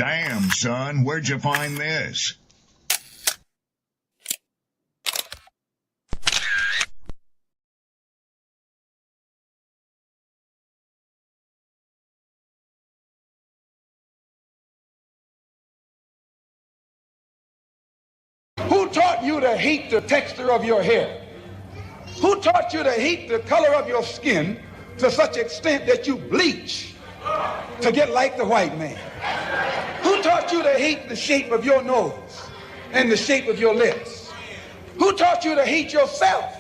Damn, son, where'd you find this? Who taught you to hate the texture of your hair? Who taught you to hate the color of your skin to such extent that you bleach to get like the white man? Who taught you to hate the shape of your nose and the shape of your lips? Who taught you to hate yourself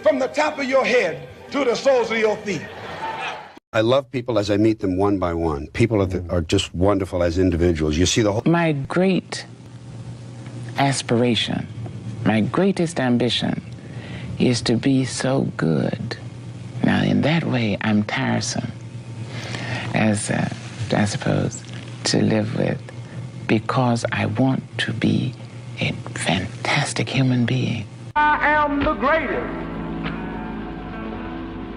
from the top of your head to the soles of your feet? I love people as I meet them one by one. People are just wonderful as individuals. You see the whole... My great aspiration, my greatest ambition is to be so good. Now, in that way, I'm tiresome, as I suppose, to live with, because I want to be a fantastic human being. I am the greatest.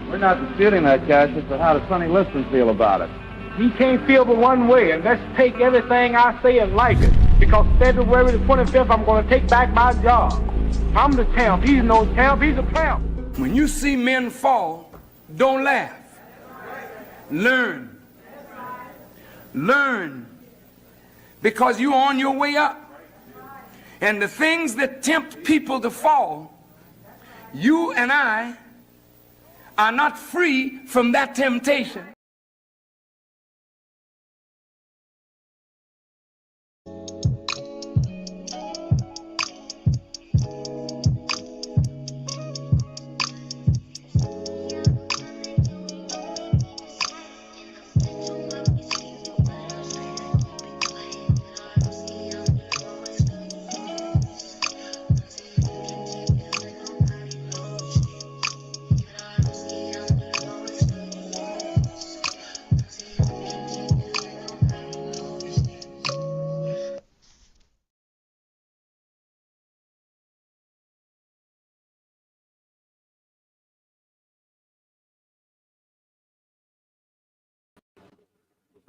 We're not disputing that, Cassius, but how does Sonny Liston feel about it? He can't feel but one way, and let's take everything I say and like it. Because February the 25th, I'm going to take back my job. I'm the champ. He's no champ. He's a tramp. When you see men fall, don't laugh. Learn. Learn. Because you're on your way up. And the things that tempt people to fall, you and I are not free from that temptation.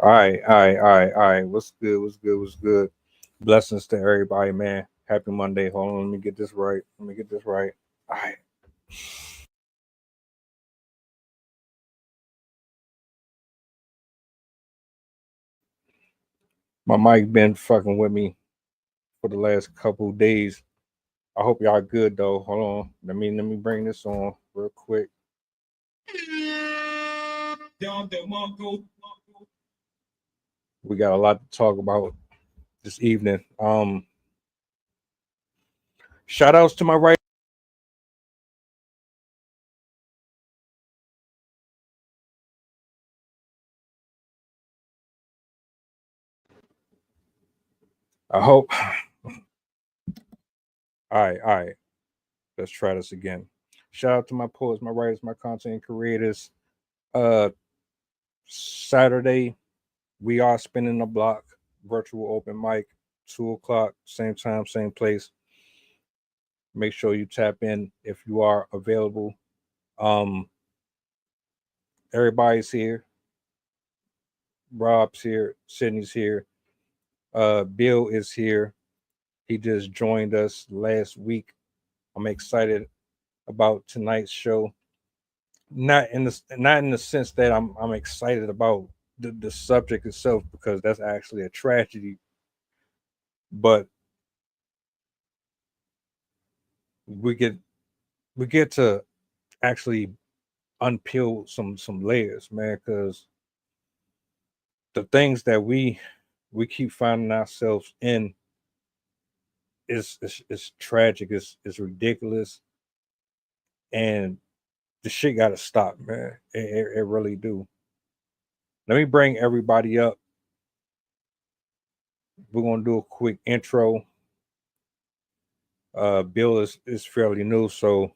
All right. What's good? Blessings to everybody, man. Happy Monday. Hold on, let me get this right. All right. My mic been fucking with me for the last couple days. I hope y'all good though. Hold on. Let me bring this on real quick. We got a lot to talk about this evening. Shout outs to my right. I hope. All right. Let's try this again. Shout out to my poets, my writers, my content creators. Saturday, we are spinning the block, virtual open mic, 2:00, same time, same place. Make sure you tap in if you are available. Everybody's here. Rob's here, Sydney's here. Bill is here. He just joined us last week. I'm excited about tonight's show. Not in the sense that I'm excited about the subject itself, because that's actually a tragedy. But we get to actually unpeel some layers, man, because the things that we keep finding ourselves in is tragic, it's ridiculous, and the shit gotta stop, man. It really do. Let me bring everybody up. We're gonna do a quick intro. Bill is fairly new, so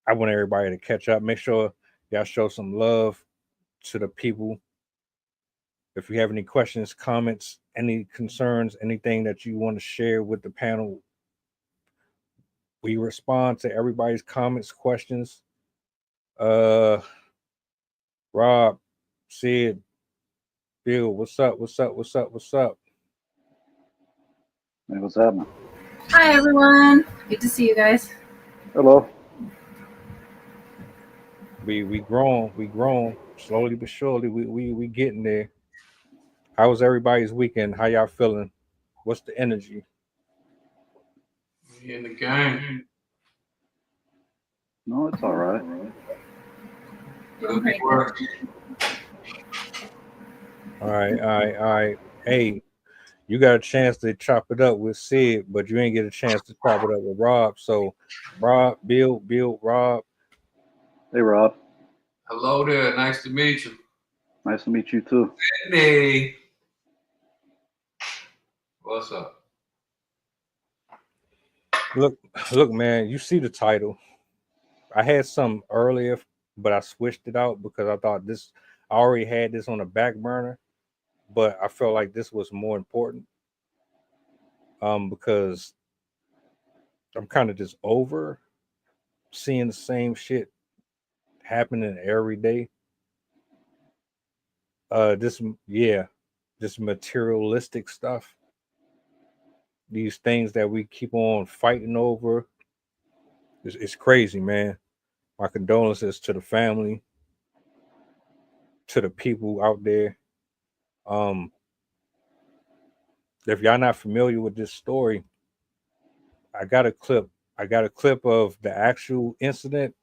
I want everybody to catch up. Make sure y'all show some love to the people. If you have any questions, comments, any concerns, anything that you want to share with the panel, we respond to everybody's comments, questions. Rob, Sid, Bill, what's up? Hey, what's happening? Hi, everyone. Good to see you guys. Hello. We grown slowly but surely. We getting there. How was everybody's weekend? How y'all feeling? What's the energy? We in the game. No, it's all right. Doing pretty good. All right. Hey, you got a chance to chop it up with Sid, but you ain't get a chance to chop it up with Rob. So, Rob, Bill, Rob. Hey, Rob. Hello there. Nice to meet you. Nice to meet you too. Hey. What's up? Look, man. You see the title. I had some earlier, but I switched it out because I thought this. I already had this on the back burner, but I felt like this was more important. Because I'm kind of just over seeing the same shit happening every day. This materialistic stuff. These things that we keep on fighting over. It's crazy, man. My condolences to the family, to the people out there. If y'all not familiar with this story, I got a clip. I got a clip of the actual incident.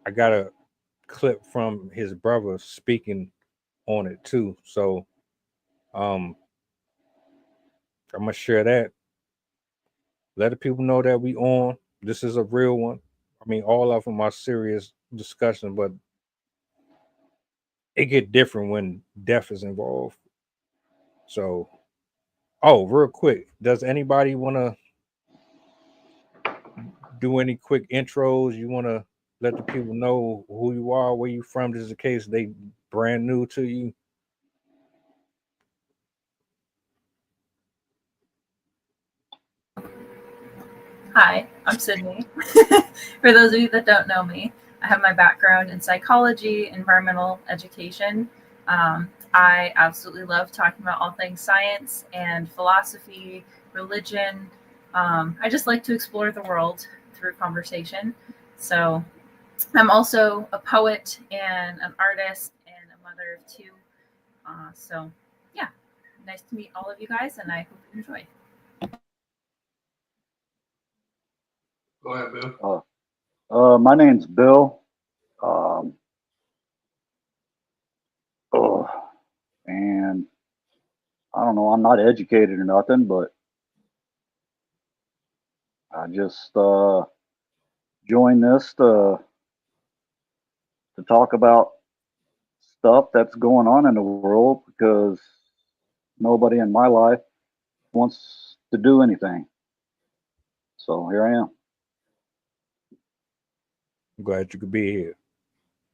I got a clip from his brother speaking on it too. So I'm gonna share that. Let the people know that we on. This is a real one. I mean, all of them are serious discussion, but it get different when death is involved. So, real quick, does anybody want to do any quick intros? You want to let the people know who you are, where you from, just in case they brand new to you? Hi, I'm Sydney. For those of you that don't know me, I have my background in psychology, environmental education. I absolutely love talking about all things science and philosophy, religion. I just like to explore the world through conversation. So I'm also a poet and an artist and a mother of two. So yeah, nice to meet all of you guys, and I hope you enjoy. Go ahead, Bill. My name's Bill. And I don't know. I'm not educated or nothing, but I just joined this to talk about stuff that's going on in the world because nobody in my life wants to do anything. So here I am. I'm glad you could be here.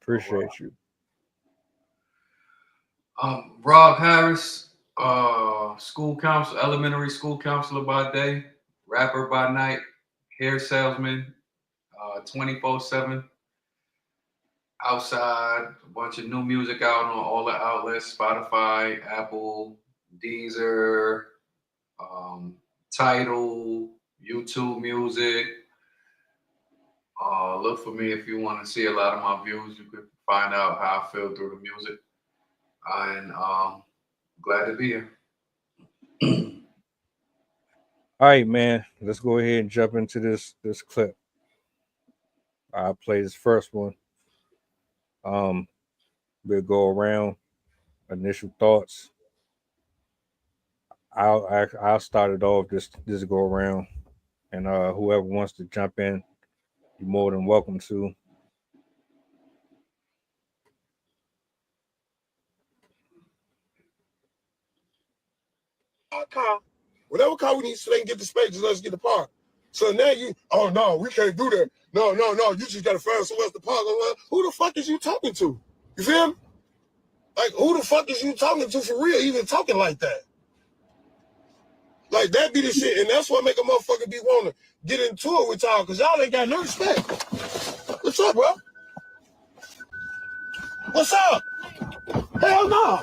Appreciate you. Rob Harris, school counselor, elementary school counselor by day, rapper by night, hair salesman, 24/7. Outside, a bunch of new music out on all the outlets: Spotify, Apple, Deezer, Tidal, YouTube Music. Look for me if you want to see a lot of my views. You could find out how I feel through the music. And glad to be here. All right, man. Let's go ahead and jump into this clip. I'll play this first one. We'll go around initial thoughts. I'll start it off this go around, and whoever wants to jump in, you're more than welcome to. Car. Whatever car we need so they can get the space, just let's get the park. So now oh no, we can't do that. No, you just gotta find somewhere else to park. Who the fuck is you talking to? You feel me? Like, who the fuck is you talking to for real, even talking like that? Like, that be the shit, and that's what make a motherfucker be wanting to get into it with y'all, because y'all ain't got no respect. What's up, bro? What's up? Hell no.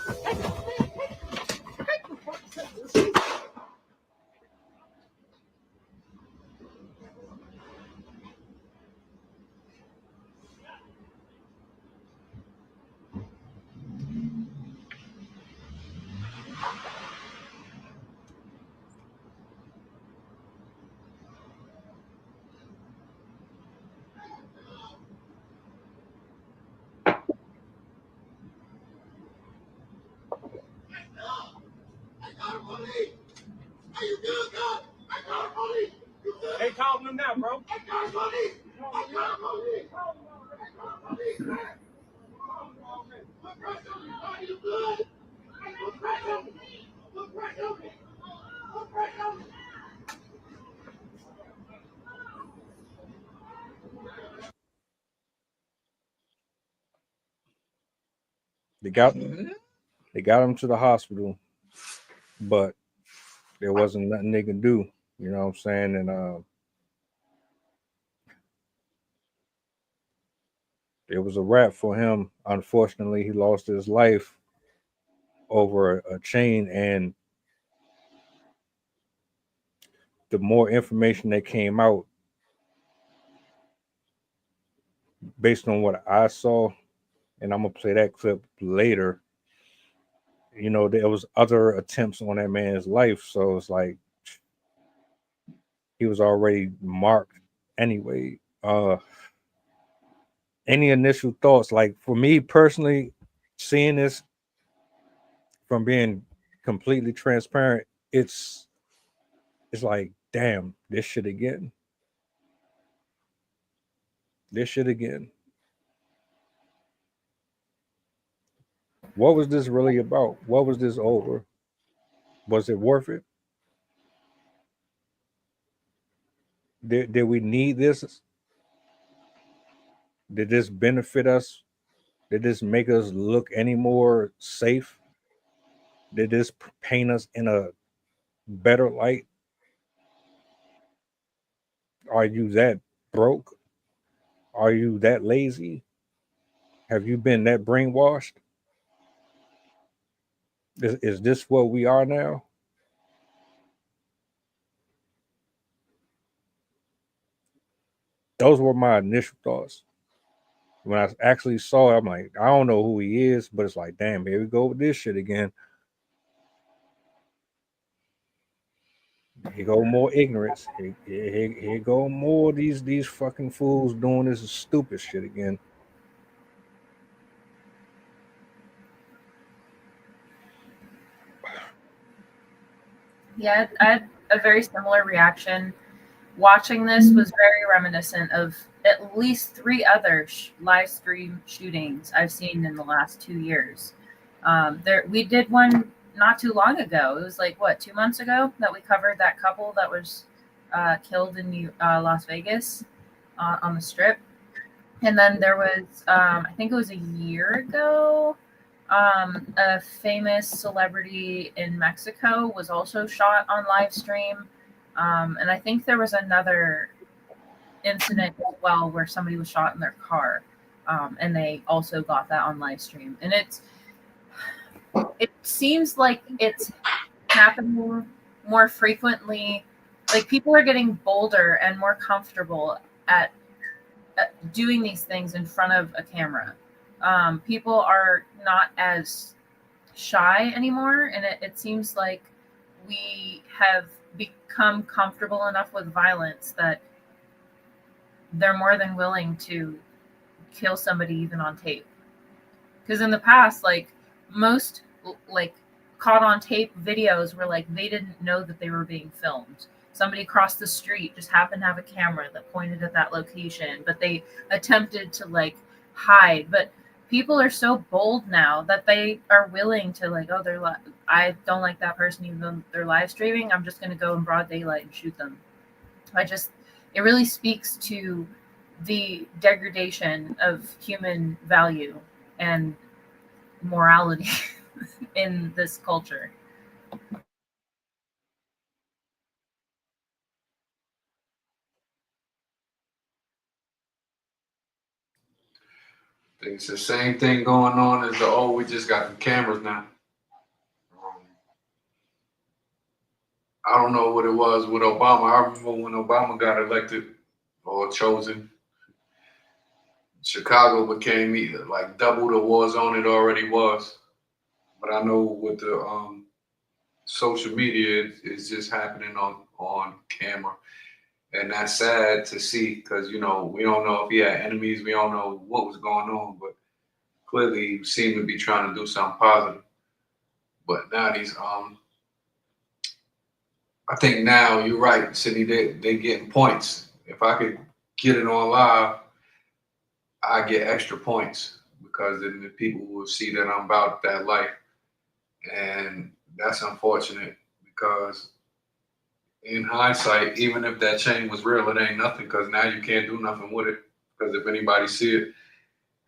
They calling them now, bro. They got him to the hospital, but there wasn't nothing they could do. You know what I'm saying? And it was a wrap for him. Unfortunately, he lost his life over a chain. And the more information that came out, based on what I saw, and I'm gonna play that clip later. You know, there was other attempts on that man's life, so it's like he was already marked anyway. Any initial thoughts? Like for me personally, seeing this, from being completely transparent, it's like, damn, this shit again. This shit again. What was this really about? What was this over? Was it worth it? Did we need this? Did this benefit us? Did this make us look any more safe? Did this paint us in a better light? Are you that broke? Are you that lazy? Have you been that brainwashed? Is this what we are now? Those were my initial thoughts. When I actually saw it, I'm like, I don't know who he is, but it's like, damn, here we go with this shit again. Here go more ignorance. Here go more these fucking fools doing this stupid shit again. Yeah, I had a very similar reaction. Watching this was very reminiscent of at least 3 other live stream shootings I've seen in the last 2 years. We did one not too long ago. It was like, what, 2 months ago that we covered that couple that was killed in Las Vegas on the Strip. And then there was, I think it was a year ago, a famous celebrity in Mexico was also shot on live stream. And I think there was another incident as well where somebody was shot in their car. And they also got that on live stream. And it seems like it's happening more frequently. Like people are getting bolder and more comfortable at doing these things in front of a camera. People are not as shy anymore, and it seems like we have become comfortable enough with violence that they're more than willing to kill somebody even on tape. Because in the past, like most like caught on tape videos were like they didn't know that they were being filmed. Somebody across the street just happened to have a camera that pointed at that location, but they attempted to like hide. But people are so bold now that they are willing to like, oh, I don't like that person even though they're live streaming. I'm just going to go in broad daylight and shoot them. It really speaks to the degradation of human value and morality in this culture. It's the same thing going on as we just got the cameras now. I don't know what it was with Obama. I remember when Obama got elected or chosen, Chicago became like double the war zone it already was. But I know with the social media, it's just happening on camera. And that's sad to see because, we don't know if he had enemies. We don't know what was going on, but clearly he seemed to be trying to do something positive. But now these I think now you're right, Sydney. They getting points. If I could get it on live, I get extra points because then the people will see that I'm about that life, and that's unfortunate because in hindsight, even if that chain was real, it ain't nothing because now you can't do nothing with it because if anybody see it,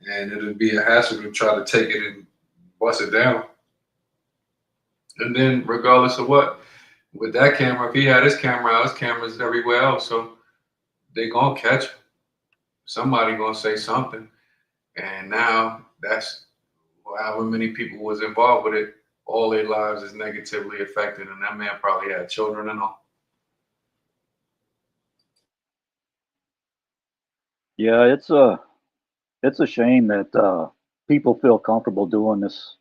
and it'll be a hassle to try to take it and bust it down. And then regardless of what, with that camera, if he had his camera out, his camera's everywhere else, so they gonna catch him. Somebody gonna say something, and now that's however many people was involved with it, all their lives is negatively affected, and that man probably had children and all. Yeah, it's a shame that people feel comfortable doing this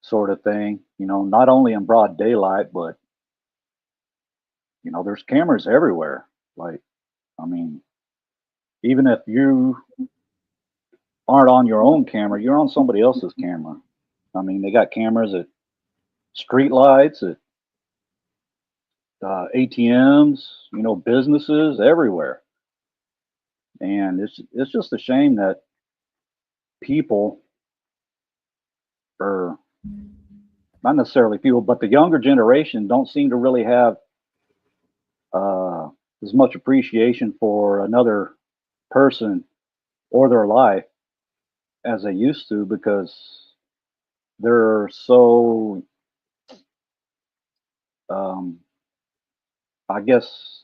sort of thing. You know, not only in broad daylight, but you know, there's cameras everywhere. Like, I mean, even if you aren't on your own camera, you're on somebody else's camera. I mean, they got cameras at street lights, at ATMs, you know, businesses everywhere. And it's just a shame that people, or not necessarily people, but the younger generation don't seem to really have uh, as much appreciation for another person or their life as they used to because they're so, um, I guess,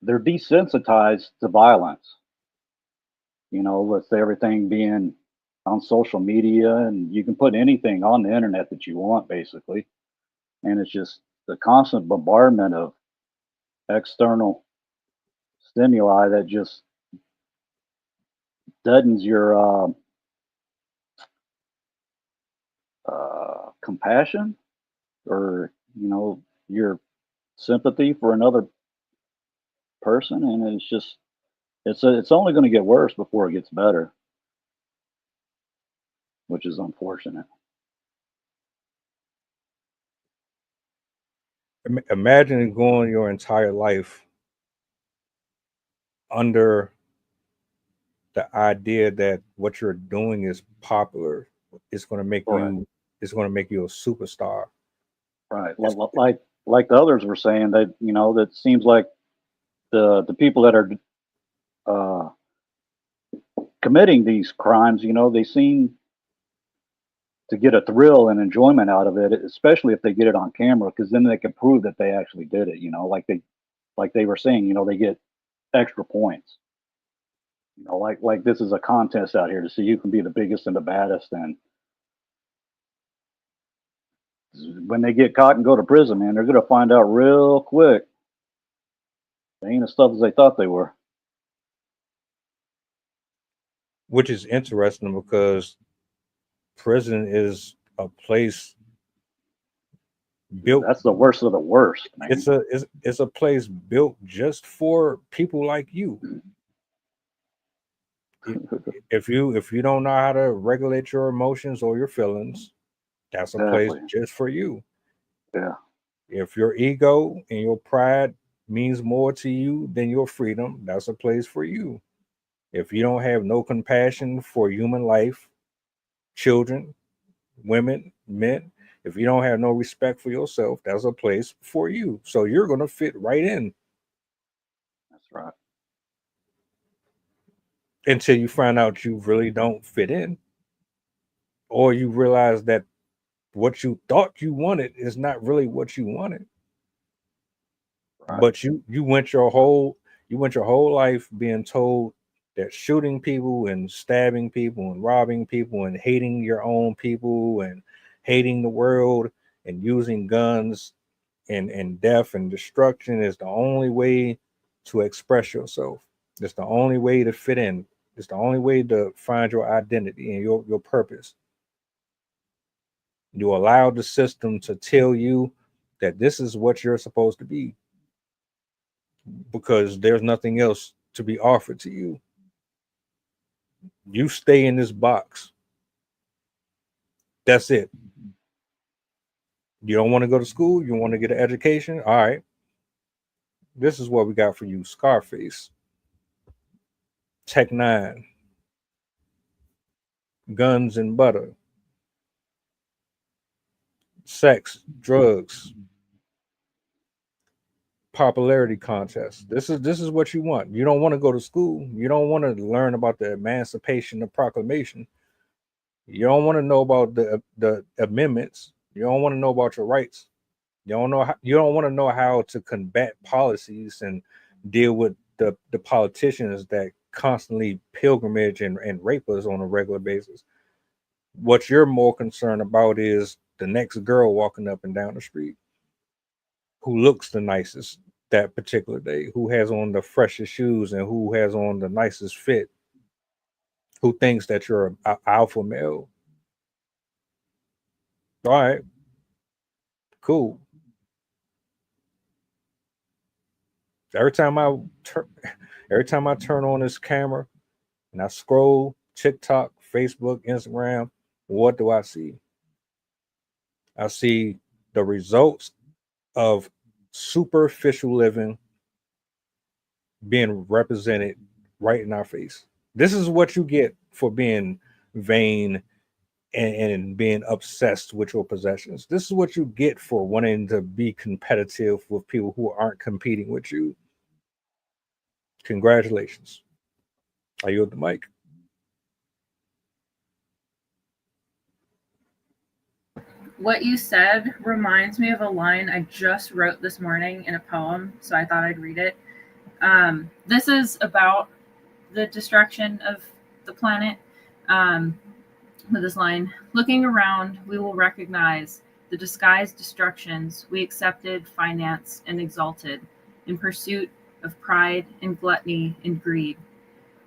they're desensitized to violence. You know, with everything being on social media, and you can put anything on the internet that you want, basically. And it's just the constant bombardment of external stimuli that just deadens your compassion, or you know, your sympathy for another person, and it's just it's only going to get worse before it gets better, which is unfortunate. Imagine going your entire life under the idea that what you're doing is popular. It's going to make Right. you. It's going to make you a superstar. Right. It's, Like the others were saying, that you know, that seems like the people that are uh, committing these crimes, you know, they seem to get a thrill and enjoyment out of it, especially if they get it on camera, because then they can prove that they actually did it. You know, like they were saying, you know, they get extra points. You know, like this is a contest out here to see who can be the biggest and the baddest. And when they get caught and go to prison, man, they're gonna find out real quick they ain't as tough as they thought they were. which is interesting because prison is a place built. That's the worst of the worst, man. It's a place built just for people like you. If you don't know how to regulate your emotions or your feelings, that's a place Exactly. just for you. Yeah. If your ego and your pride means more to you than your freedom, that's a place for you. If you don't have no compassion for human life, children, women, men, if you don't have no respect for yourself, that's a place for you. So you're going to fit right in That's right. until you find out you really don't fit in, or you realize that what you thought you wanted is not really what you wanted. Right. But you went your whole life being told that shooting people and stabbing people and robbing people and hating your own people and hating the world and using guns and death and destruction is the only way to express yourself. It's the only way to fit in. It's the only way to find your identity and your purpose. You allow the system to tell you that this is what you're supposed to be because there's nothing else to be offered to you. You stay in this box. That's it. You don't want to go to school. You want to get an education. All right. This is what we got for you: Scarface, Tech Nine, Guns and Butter, Sex, Drugs, Popularity Contest. This is what you want. You don't want to go to school. You don't want to learn about the Emancipation of Proclamation. You don't want to know about the amendments. You don't want to know about your rights. You don't know how, you don't want to know how to combat policies and deal with the politicians that constantly pilgrimage and rape us on a regular basis. What you're more concerned about is the next girl walking up and down the street who looks the nicest that particular day, who has on the freshest shoes and who has on the nicest fit, who thinks that you're an alpha male. All right, cool. Every time I turn on this camera and I scroll TikTok, Facebook, Instagram, what do I see? I see the results of superficial living being represented right in our face. This is what you get for being vain and being obsessed with your possessions. This is what you get for wanting to be competitive with people who aren't competing with you. Congratulations. I yield the mic. What you said reminds me of a line I just wrote this morning in a poem, so I thought I'd read it. This is about the destruction of the planet. With this line: looking around, we will recognize the disguised destructions we accepted, financed, and exalted in pursuit of pride and gluttony and greed.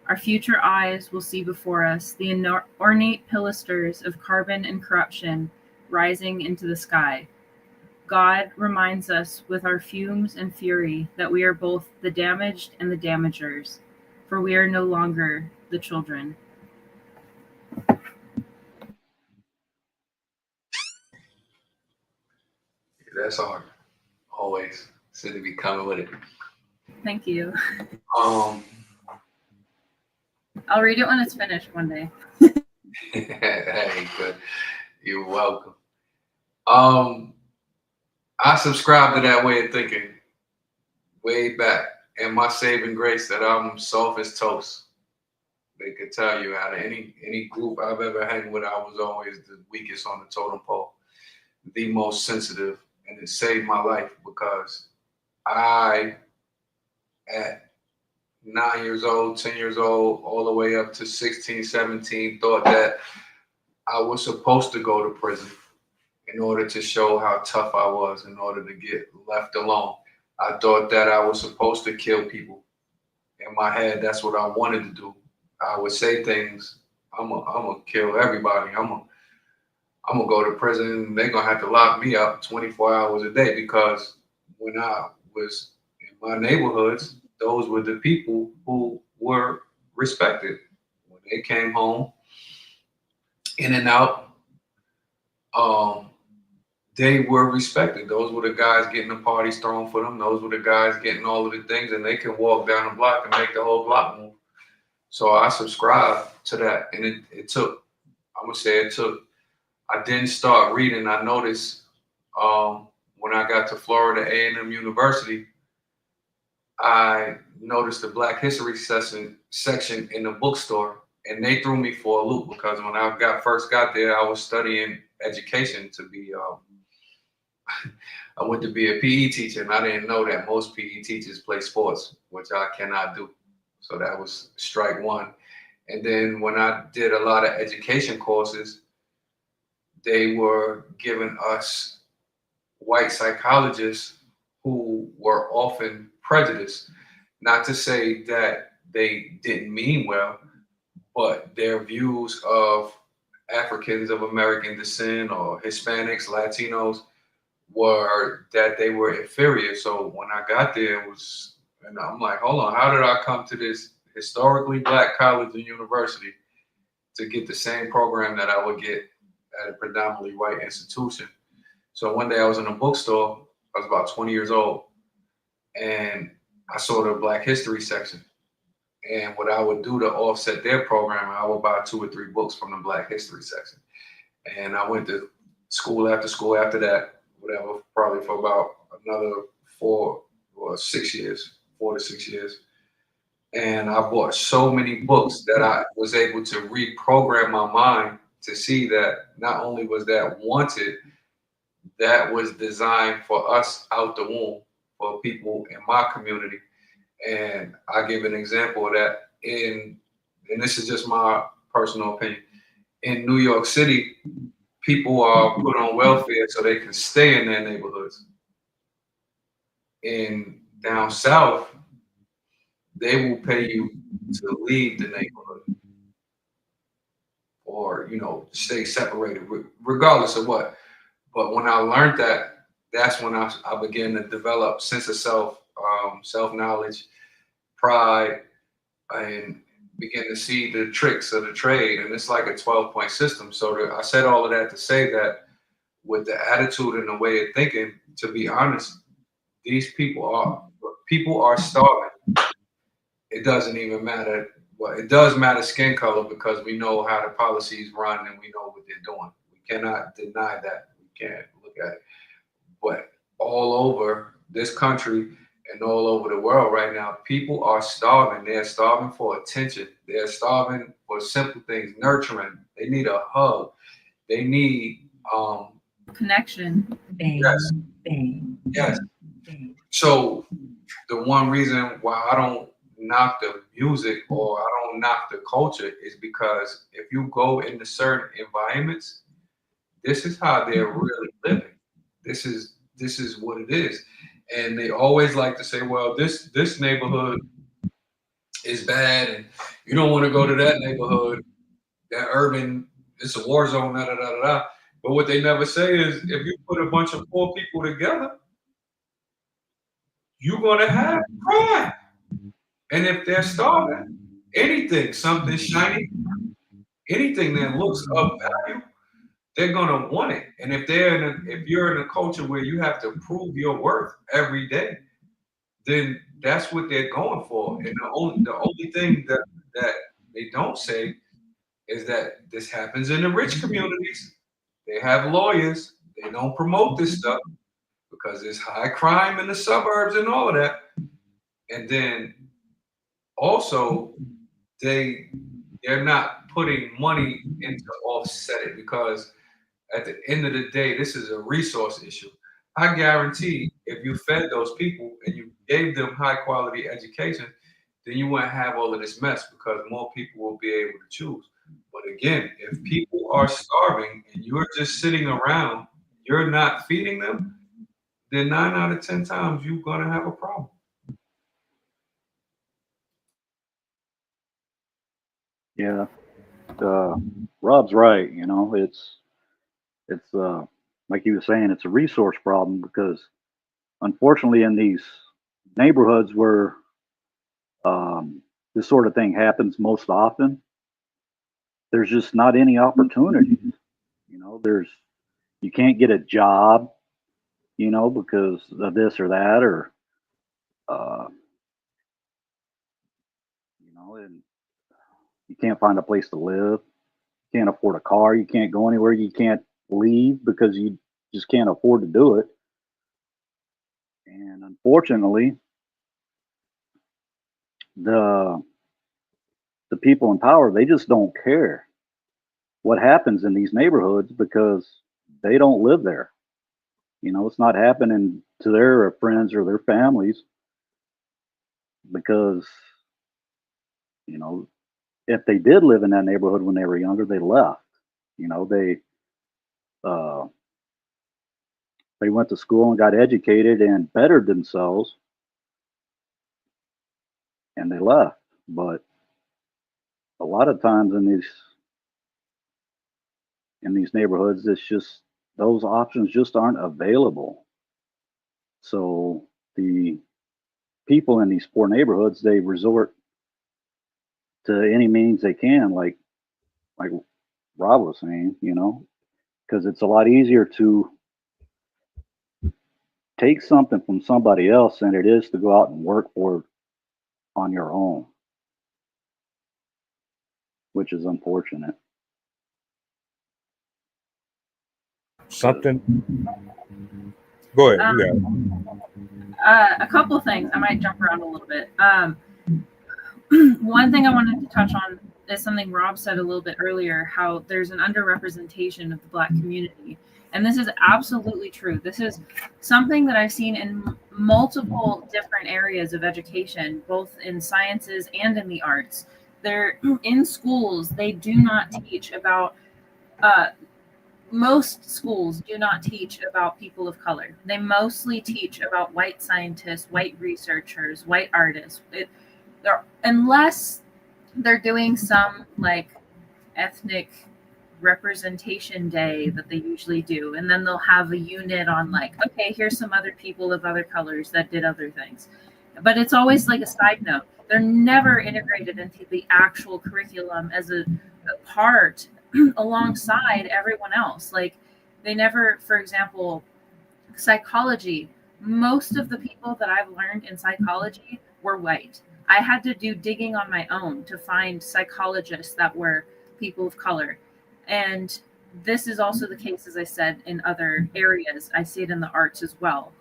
Our future eyes will see before us the ornate pilasters of carbon and corruption rising into the sky. God reminds us with our fumes and fury that we are both the damaged and the damagers, for we are no longer the children. That's hard. Always. Cindy be coming with it. Thank you. Um, I'll read it when it's finished one day. Hey, good. You're welcome. I subscribe to that way of thinking way back, and my saving grace that I'm soft as toast. They could tell you out of any group I've ever hung with, I was always the weakest on the totem pole, the most sensitive, and it saved my life because I, at 9 years old, 10 years old, all the way up to 16, 17, thought that I was supposed to go to prison in order to show how tough I was, in order to get left alone. I thought that I was supposed to kill people. In my head, that's what I wanted to do. I would say things, I'm gonna kill everybody. I'm gonna go to prison. They're gonna have to lock me up 24 hours a day, because when I was in my neighborhoods, those were the people who were respected. When they came home, in and out, they were respected. Those were the guys getting the parties thrown for them. Those were the guys getting all of the things, and they could walk down the block and make the whole block move. So I subscribed to that, and it took, I'm gonna say it took, I didn't start reading. I noticed when I got to Florida A&M University, I noticed the Black History section in the bookstore, and they threw me for a loop, because when I first got there, I was studying education to be, I went to be a PE teacher, and I didn't know that most PE teachers play sports, which I cannot do. So that was strike one. And then when I did a lot of education courses, they were giving us white psychologists who were often prejudiced. Not to say that they didn't mean well, but their views of Africans of American descent or Hispanics, Latinos, were that they were inferior. So when I got there, it was, and I'm like, hold on, how did I come to this historically Black college and university to get the same program that I would get at a predominantly white institution? So one day I was in a bookstore, I was about 20 years old, and I saw the Black History section. And what I would do to offset their program, I would buy 2 or 3 books from the Black History section. And I went to school after that, whatever, probably for about another 4 to 6 years. And I bought so many books that I was able to reprogram my mind to see that not only was that wanted, that was designed for us out the womb, for people in my community. And I give an example of that and this is just my personal opinion. In New York City, people are put on welfare so they can stay in their neighborhoods. In down south, they will pay you to leave the neighborhood or, stay separated, regardless of what. But when I learned that, that's when I began to develop sense of self, self-knowledge, pride, and begin to see the tricks of the trade. And it's like a 12-point system. So I said all of that to say that with the attitude and the way of thinking, to be honest, these people are starving. It doesn't even matter. Well, it does matter skin color because we know how the policies run and we know what they're doing. We cannot deny that. We can't look at it. But all over this country and all over the world right now, people are starving. They're starving for attention. They're starving for simple things, nurturing. They need a hug. They need connection. Yes. Yes. So the one reason why I don't knock the music or I don't knock the culture is because if you go into certain environments, this is how they're really living. This is what it is. And they always like to say, well, this neighborhood is bad and you don't want to go to that neighborhood, that urban, it's a war zone, da da da da da. But what they never say is if you put a bunch of poor people together, you're gonna have crime. And if they're starving, anything, something shiny, anything that looks of value, they're gonna want it. And if you're in a culture where you have to prove your worth every day, then that's what they're going for. And the only thing that they don't say is that this happens in the rich communities. They have lawyers. They don't promote this stuff because there's high crime in the suburbs and all of that. And then also they're not putting money in to offset it because at the end of the day, this is a resource issue. I guarantee if you fed those people and you gave them high quality education, then you wouldn't have all of this mess because more people will be able to choose. But again, if people are starving and you're just sitting around, you're not feeding them, then 9 out of 10 times you're going to have a problem. Yeah, Rob's right. It's like you were saying, it's a resource problem because unfortunately in these neighborhoods where this sort of thing happens most often, there's just not any opportunities. You can't get a job, because of this or that, or and you can't find a place to live. You can't afford a car. You can't go anywhere. You can't leave because you just can't afford to do it. And unfortunately, the people in power, they just don't care what happens in these neighborhoods because they don't live there. It's not happening to their friends or their families because, if they did live in that neighborhood when they were younger, they left. Uh, they went to school and got educated and bettered themselves, and they left. But a lot of times in these neighborhoods, it's just those options just aren't available. So the people in these poor neighborhoods, they resort to any means they can, like Rob was saying, because it's a lot easier to take something from somebody else than it is to go out and work for it on your own, which is unfortunate. Something. Go ahead. You got it. A couple things. I might jump around a little bit. One thing I wanted to touch on is something Rob said a little bit earlier, how there's an underrepresentation of the Black community. And this is absolutely true. This is something that I've seen in multiple different areas of education, both in sciences and in the arts. They're in schools, they do not teach about, most schools do not teach about people of color. They mostly teach about white scientists, white researchers, white artists. Unless they're doing some like ethnic representation day that they usually do, and then they'll have a unit on like, okay, here's some other people of other colors that did other things, but it's always like a side note. They're never integrated into the actual curriculum as a part alongside everyone else. Like they never, for example, psychology, most of the people that I've learned in psychology were white. I had to do digging on my own to find psychologists that were people of color. And this is also the case, as I said, in other areas. I see it in the arts as well.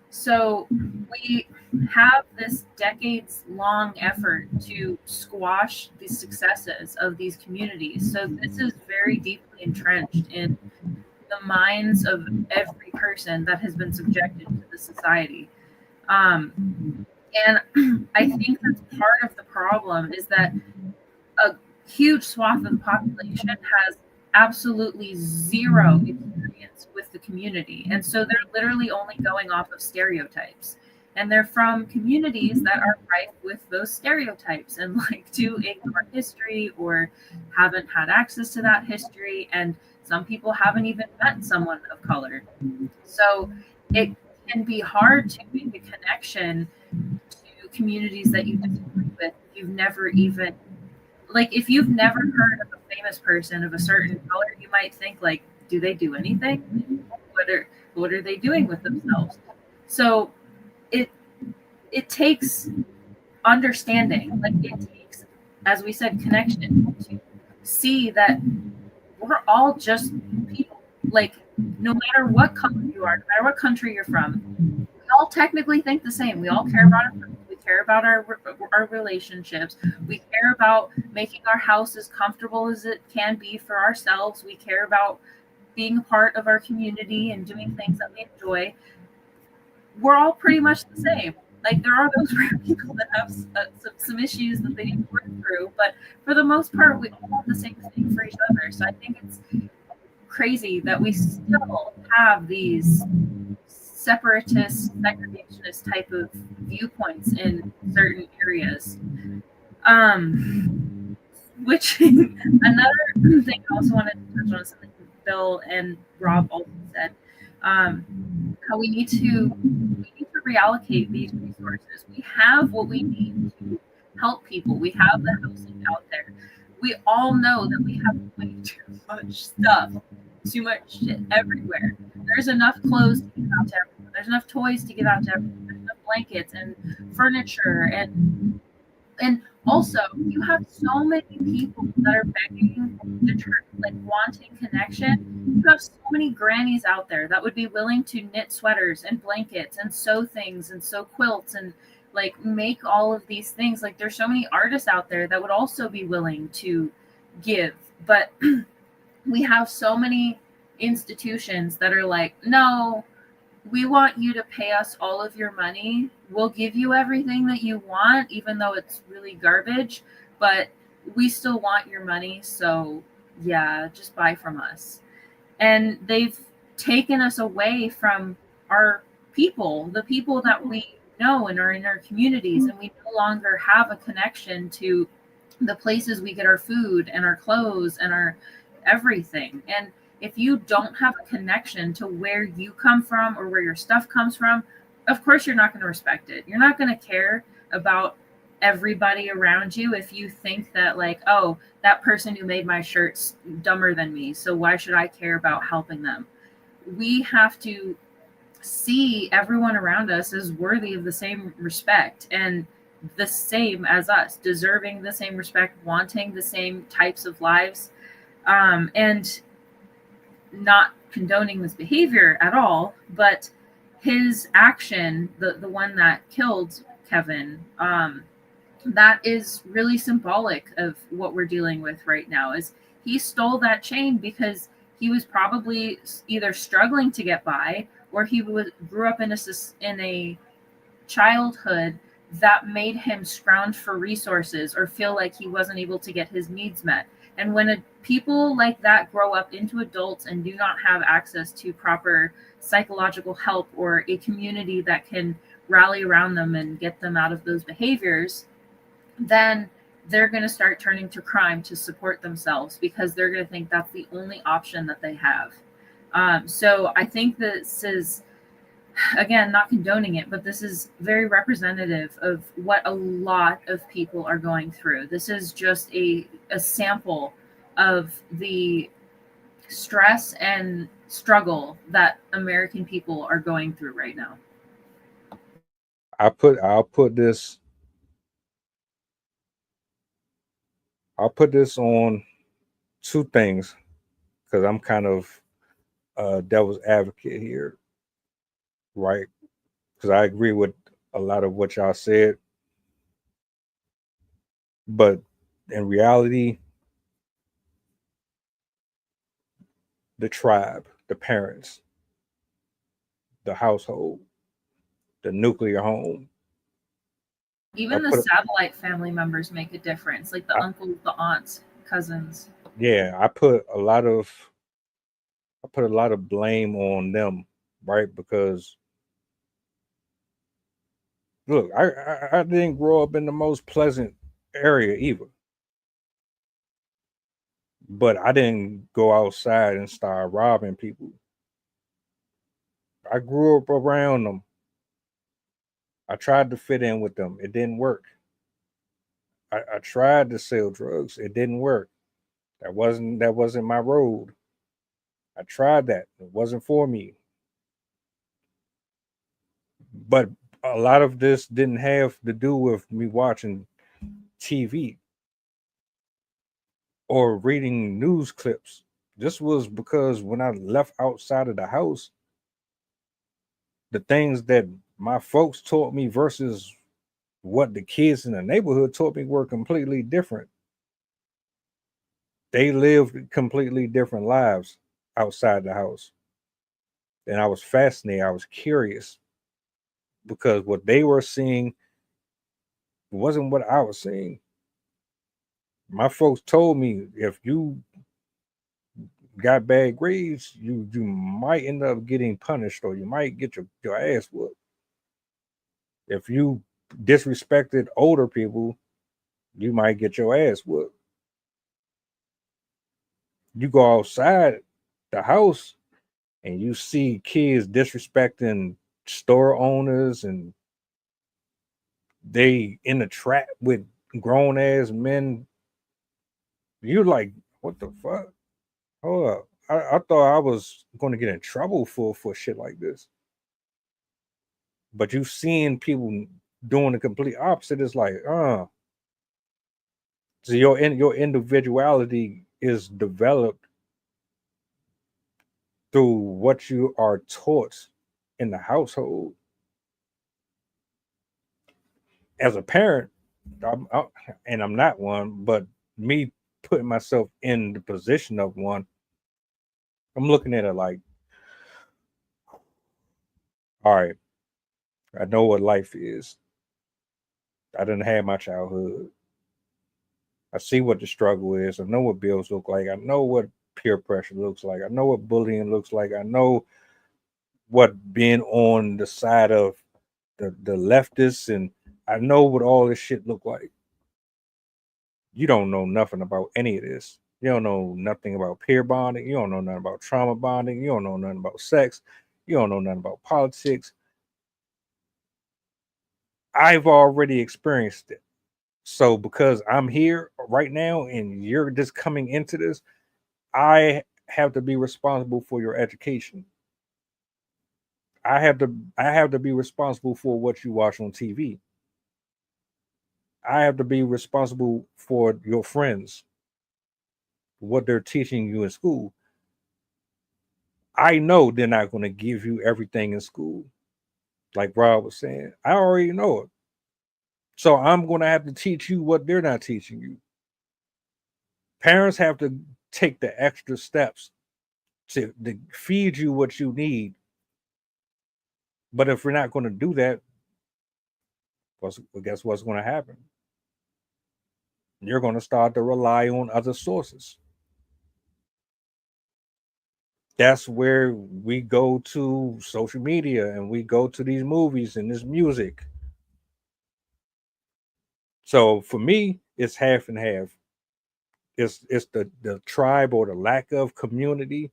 So we have this decades-long effort to squash the successes of these communities. So this is very deeply entrenched in the minds of every person that has been subjected to the society. And I think that's part of the problem, is that a huge swath of the population has absolutely zero experience with the community. And so they're literally only going off of stereotypes. And they're from communities that are rife with those stereotypes and like to ignore history or haven't had access to that history. And some people haven't even met someone of color. So it can be hard to make a connection to communities that you disagree with. You've never even, like, if you've never heard of a famous person of a certain color, you might think like, do they do anything? What are they doing with themselves? So it takes understanding, like it takes, as we said, connection, to see that we're all just people. Like, no matter what color you are, no matter what country you're from, we all technically think the same. We all care about our food. We care about our relationships. We care about making our house as comfortable as it can be for ourselves. We care about being a part of our community and doing things that we enjoy. We're all pretty much the same. Like, there are those rare people that have some issues that they need to work through, but for the most part, we all want the same thing for each other. So I think it's crazy that we still have these separatist, segregationist type of viewpoints in certain areas. Which another thing I also wanted to touch on is something Bill and Rob also said, how we need to reallocate these resources. We have what we need to help people. We have the housing out there. We all know that we have way too much stuff, too much shit everywhere. There's enough clothes to give out to everyone. There's enough toys to give out to everyone. There's enough blankets and furniture, and also you have so many people that are begging, like wanting connection. You have so many grannies out there that would be willing to knit sweaters and blankets and sew things and sew quilts and like make all of these things. Like, there's so many artists out there that would also be willing to give, but we have so many institutions that are like, no, we want you to pay us all of your money. We'll give you everything that you want, even though it's really garbage, but we still want your money. So yeah, just buy from us. And they've taken us away from our people, the people that we know and are in our communities, and we no longer have a connection to the places we get our food and our clothes and our everything. And if you don't have a connection to where you come from or where your stuff comes from, of course you're not going to respect it. You're not going to care about everybody around you if you think that, like, oh, that person who made my shirt's dumber than me, so why should I care about helping them? We have to see everyone around us as worthy of the same respect and the same as us, deserving the same respect, wanting the same types of lives, and not condoning this behavior at all, but his action, the one that killed Kevin, that is really symbolic of what we're dealing with right now. Is he stole that chain because he was probably either struggling to get by, or he grew up in a childhood that made him scrounge for resources or feel like he wasn't able to get his needs met. And when people like that grow up into adults and do not have access to proper psychological help or a community that can rally around them and get them out of those behaviors, then they're going to start turning to crime to support themselves because they're going to think that's the only option that they have. So I think this is, again, not condoning it, but this is very representative of what a lot of people are going through. This is just a sample of the stress and struggle that American people are going through right now. I'll put this on two things because I'm kind of devil's advocate here, right? Because I agree with a lot of what y'all said, but in reality, the tribe, the parents, the household, the nuclear home, even the satellite family members make a difference, like the uncles, the aunts, cousins. Yeah, I put a lot of blame on them, right? Because look, I didn't grow up in the most pleasant area either, but I didn't go outside and start robbing people. I grew up around them. I tried to fit in with them. It didn't work. I tried to sell drugs. It didn't work. That wasn't my road. I tried that. It wasn't for me. But a lot of this didn't have to do with me watching TV or reading news clips. This was because when I left outside of the house, the things that my folks taught me versus what the kids in the neighborhood taught me were completely different. They lived completely different lives outside the house. And I was fascinated. I was curious because what they were seeing wasn't what I was seeing. My folks told me if you got bad grades, you might end up getting punished or you might get your ass whooped. If you disrespected older people, you might get your ass whooped. You go outside the house and you see kids disrespecting store owners and they in a trap with grown ass men. You're like, what the fuck? Hold up. I thought I was going to get in trouble for shit like this. But you've seen people doing the complete opposite. It's like, so your individuality is developed through what you are taught in the household. As a parent, and I'm not one, but me putting myself in the position of one, I'm looking at it like, all right, I know what life is. I didn't have my childhood. I see what the struggle is. I know what bills look like. I know what peer pressure looks like. I know what bullying looks like. I know what being on the side of the leftists, and I know what all this shit look like. You don't know nothing about any of this. You don't know nothing about peer bonding. You don't know nothing about trauma bonding. You don't know nothing about sex. You don't know nothing about politics. I've already experienced it. So because I'm here right now and you're just coming into this, I have to be responsible for your education. I have to be responsible for what you watch on TV. I have to be responsible for your friends, what they're teaching you in school. I know they're not going to give you everything in school. Like Rob was saying, I already know it. So I'm going to have to teach you what they're not teaching you. Parents have to take the extra steps to feed you what you need. But if we're not going to do that, guess what's going to happen? You're going to start to rely on other sources. That's where we go to social media and we go to these movies and this music. So for me, it's half and half. It's the tribe or the lack of community,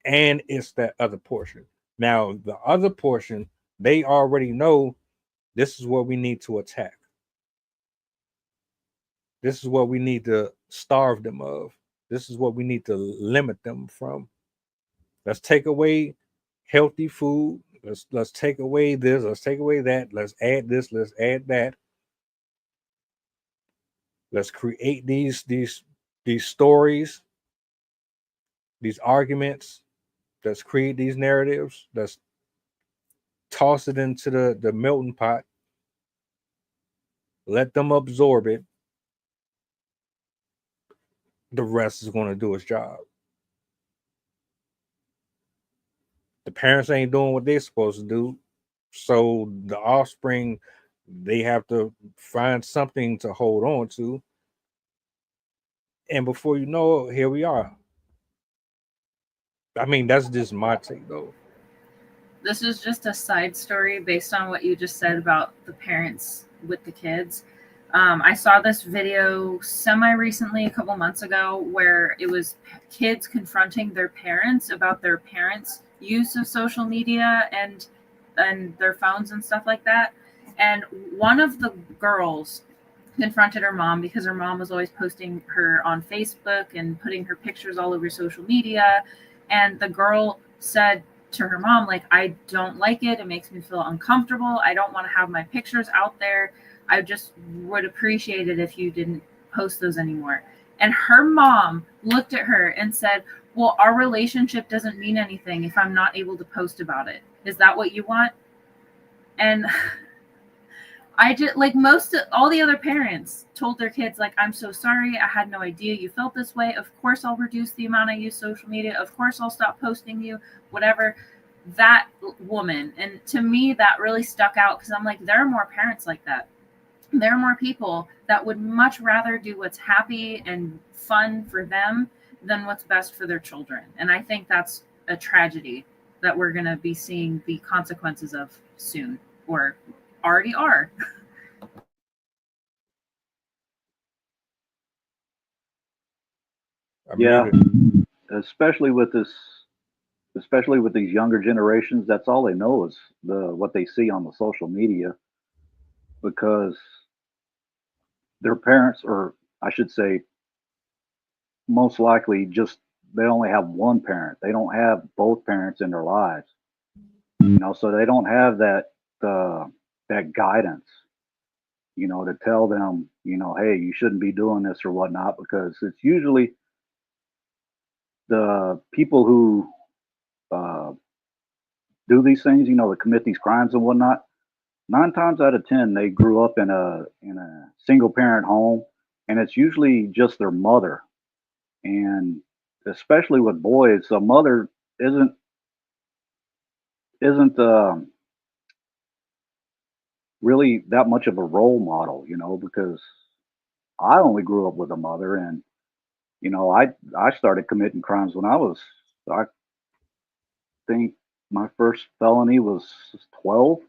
and it's that other portion. Now, the other portion, they already know this is what we need to attack. This is what we need to starve them of. This is what we need to limit them from. Let's take away healthy food. Let's take away this. Let's take away that. Let's add this. Let's add that. Let's create these stories, these arguments. Let's create these narratives. Let's toss it into the melting pot. Let them absorb it. The rest is going to do its job. The parents ain't doing what they're supposed to do. So the offspring, they have to find something to hold on to. And before you know it, here we are. I mean, that's just my take, though. This is just a side story based on what you just said about the parents with the kids. I saw this video semi-recently, a couple months ago, where it was kids confronting their parents about their parents' use of social media and their phones and stuff like that. And one of the girls confronted her mom because her mom was always posting her on Facebook and putting her pictures all over social media. And the girl said to her mom, like, I don't like it. It makes me feel uncomfortable. I don't want to have my pictures out there. I just would appreciate it if you didn't post those anymore. And her mom looked at her and said, well, our relationship doesn't mean anything if I'm not able to post about it. Is that what you want? And I just, like, all the other parents told their kids, like, I'm so sorry. I had no idea you felt this way. Of course, I'll reduce the amount I use social media. Of course, I'll stop posting you, whatever. That woman. And to me, that really stuck out because I'm like, there are more parents like that. There are more people that would much rather do what's happy and fun for them than what's best for their children. And I think that's a tragedy that we're going to be seeing the consequences of soon, or already are. Yeah, especially with these younger generations, that's all they know is what they see on the social media, because their parents, or I should say, most likely just they only have one parent. They don't have both parents in their lives, so they don't have that guidance, to tell them, hey, you shouldn't be doing this or whatnot, because it's usually the people who do these things, that commit these crimes and whatnot. 9 times out of 10, they grew up in a single parent home, and it's usually just their mother. And especially with boys, the mother isn't really that much of a role model, because I only grew up with a mother, and I started committing crimes when I think my first felony was 12.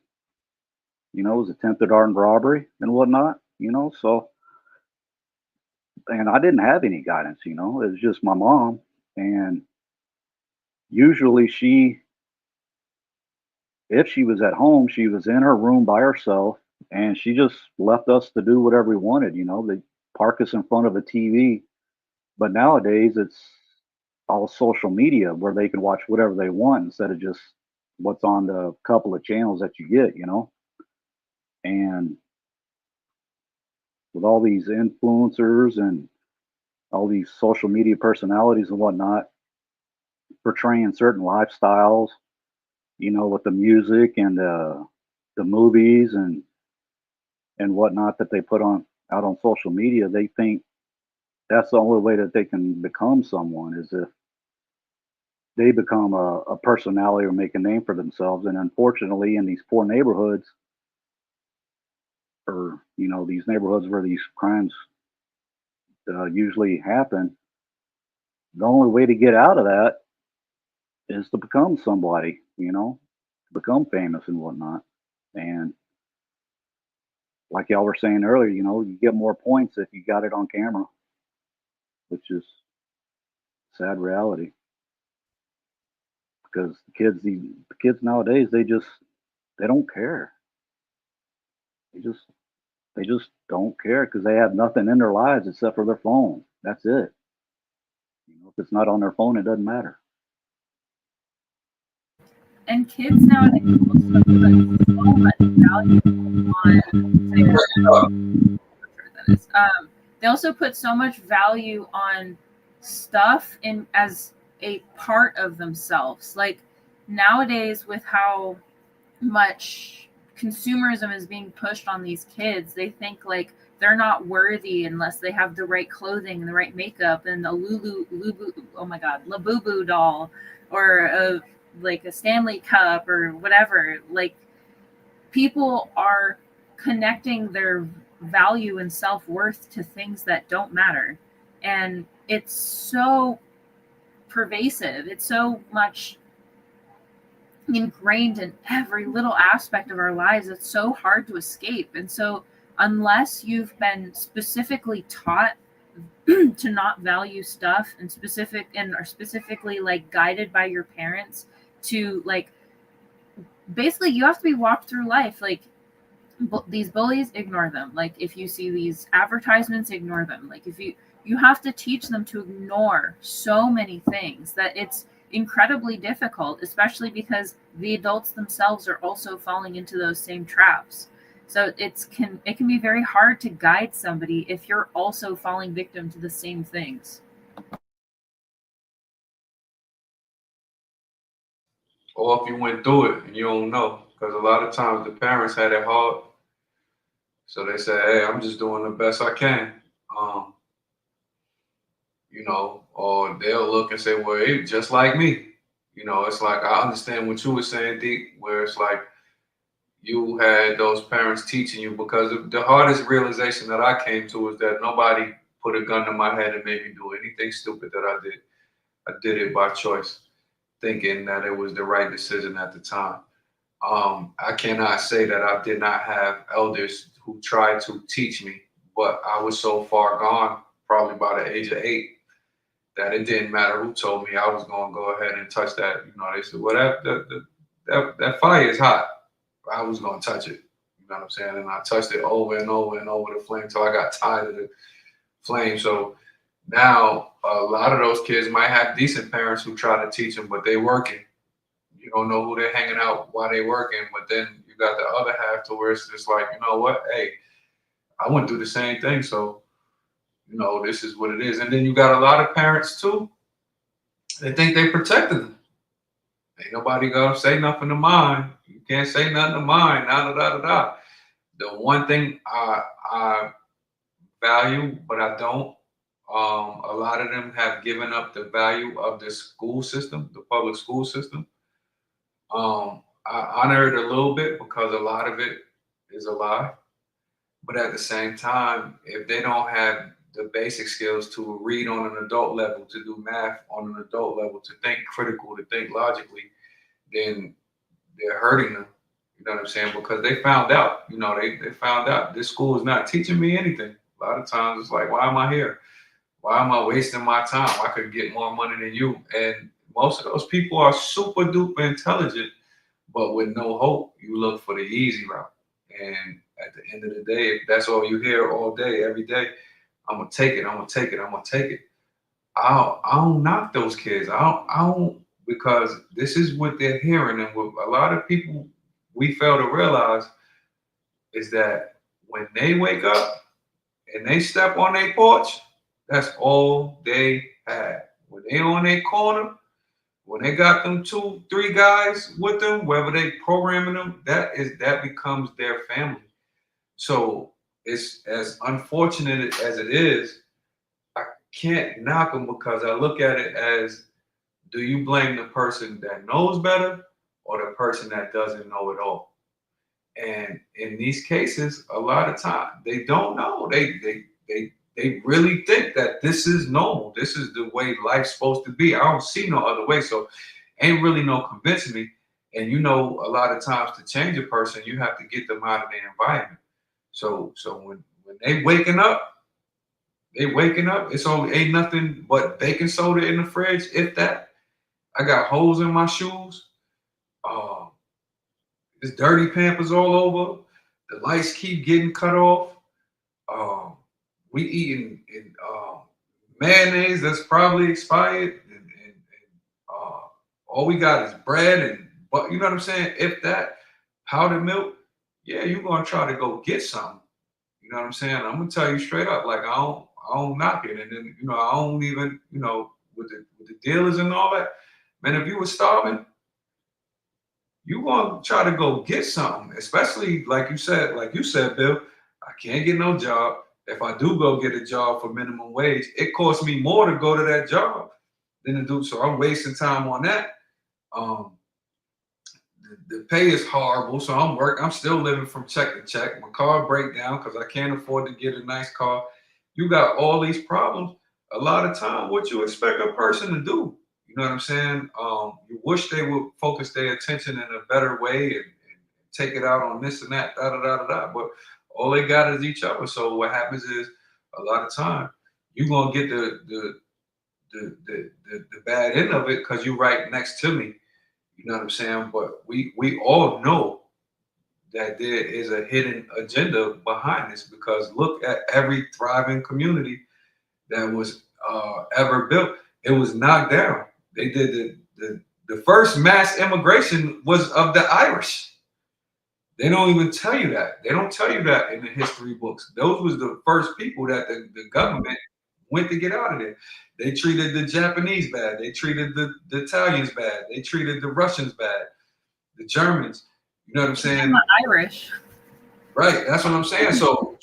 It was attempted armed robbery and whatnot. So, and I didn't have any guidance. It was just my mom, and usually if she was at home, she was in her room by herself, and she just left us to do whatever we wanted. They park us in front of a TV. But nowadays, it's all social media where they can watch whatever they want instead of just what's on the couple of channels that you get, and with all these influencers and all these social media personalities and whatnot portraying certain lifestyles, with the music and the movies and whatnot that they put on out on social media, they think that's the only way that they can become someone is if they become a personality or make a name for themselves. And unfortunately, in these poor neighborhoods, or these neighborhoods where these crimes usually happen, the only way to get out of that is to become somebody, become famous and whatnot. And like y'all were saying earlier, you get more points if you got it on camera, which is sad reality. Because the kids nowadays, they don't care. They just don't care because they have nothing in their lives except for their phone. That's it. If it's not on their phone, it doesn't matter. And kids nowadays also put so much value on they also put so much value on stuff in as a part of themselves. Like nowadays, with how much consumerism is being pushed on these kids, they think like they're not worthy unless they have the right clothing and the right makeup and a Labubu doll or like a Stanley Cup or whatever. Like people are connecting their value and self-worth to things that don't matter, and it's so pervasive, it's so much ingrained in every little aspect of our lives, it's so hard to escape. And so unless you've been specifically taught to not value stuff and are specifically like guided by your parents to like, basically you have to be walked through life like these bullies, ignore them. Like if you see these advertisements, ignore them. Like if you have to teach them to ignore so many things that it's incredibly difficult, especially because the adults themselves are also falling into those same traps. So it can be very hard to guide somebody if you're also falling victim to the same things. Or if you went through it and you don't know, because a lot of times the parents had it hard, so they say, "Hey, I'm just doing the best I can," or they'll look and say, "Well, hey, just like me." It's like I understand what you were saying, Deke, where it's like you had those parents teaching you, because the hardest realization that I came to is that nobody put a gun to my head and made me do anything stupid that I did. I did it by choice, thinking that it was the right decision at the time. I cannot say that I did not have elders who tried to teach me, but I was so far gone, probably by the age of 8, that it didn't matter who told me I was going to go ahead and touch that. They said, "Well, that fire is hot." I was going to touch it. You know what I'm saying? And I touched it over and over and over the flame until I got tired of the flame. So now a lot of those kids might have decent parents who try to teach them, but they working. You don't know who they're hanging out while they're working. But then you got the other half to where it's just like, you know what? Hey, I went through the same thing. So, this is what it is. And then you got a lot of parents too. They think they protected them. Ain't nobody gonna say nothing to mine. You can't say nothing to mine. Da da da da da. The one thing I value, but I don't. A lot of them have given up the value of the school system, the public school system. I honor it a little bit because a lot of it is a lie. But at the same time, if they don't have the basic skills to read on an adult level, to do math on an adult level, to think critical, to think logically, then they're hurting them. You know what I'm saying? Because they found out, they found out this school is not teaching me anything. A lot of times it's like, why am I here? Why am I wasting my time? I could get more money than you. And most of those people are super duper intelligent, but with no hope. You look for the easy route. And at the end of the day, if that's all you hear all day, every day, I'm gonna take it, I'm gonna take it, I'm gonna take it. I don't knock those kids. I don't because this is what they're hearing. And what a lot of people we fail to realize is that when they wake up and they step on their porch, that's all they have. When they on their corner, when they got them 2-3 guys with them, wherever they programming them, that becomes their family. So it's as unfortunate as it is, I can't knock them because I look at it as, do you blame the person that knows better or the person that doesn't know it all? And in these cases, a lot of time they don't know. They really think that this is normal. This is the way life's supposed to be. I don't see no other way. So ain't really no convincing me. And you know, a lot of times to change a person, you have to get them out of their environment. So when they waking up, it's only ain't nothing but baking soda in the fridge, if that. I got holes in my shoes. There's dirty Pampers all over. The lights keep getting cut off. We eating mayonnaise that's probably expired, and all we got is bread and, but you know what I'm saying? If that powdered milk, yeah, you're gonna try to go get something. You know what I'm saying? I'm gonna tell you straight up, like I don't knock it, and then you know I don't even with the dealers and all that. Man, if you were starving, you gonna try to go get something, especially like you said, Bill. I can't get no job. If I do go get a job for minimum wage, it costs me more to go to that job than to do. So I'm wasting time on that. The pay is horrible, so I'm still living from check to check. My car break down because I can't afford to get a nice car. You got all these problems. A lot of time, what you expect a person to do? You know what I'm saying? You wish they would focus their attention in a better way and take it out on this and that, da da da da da. But all they got is each other. So what happens is a lot of time you're gonna get the bad end of it because you're right next to me. You know what I'm saying? But we all know that there is a hidden agenda behind this, because look at every thriving community that was ever built. It was knocked down. They did the first mass immigration was of the Irish. They don't even tell you that. They don't tell you that in the history books. Those was the first people that the government went to get out of there. They treated the Japanese bad. They treated the Italians bad. They treated the Russians bad. The Germans. You know what I'm saying? I'm Irish. Right. That's what I'm saying. So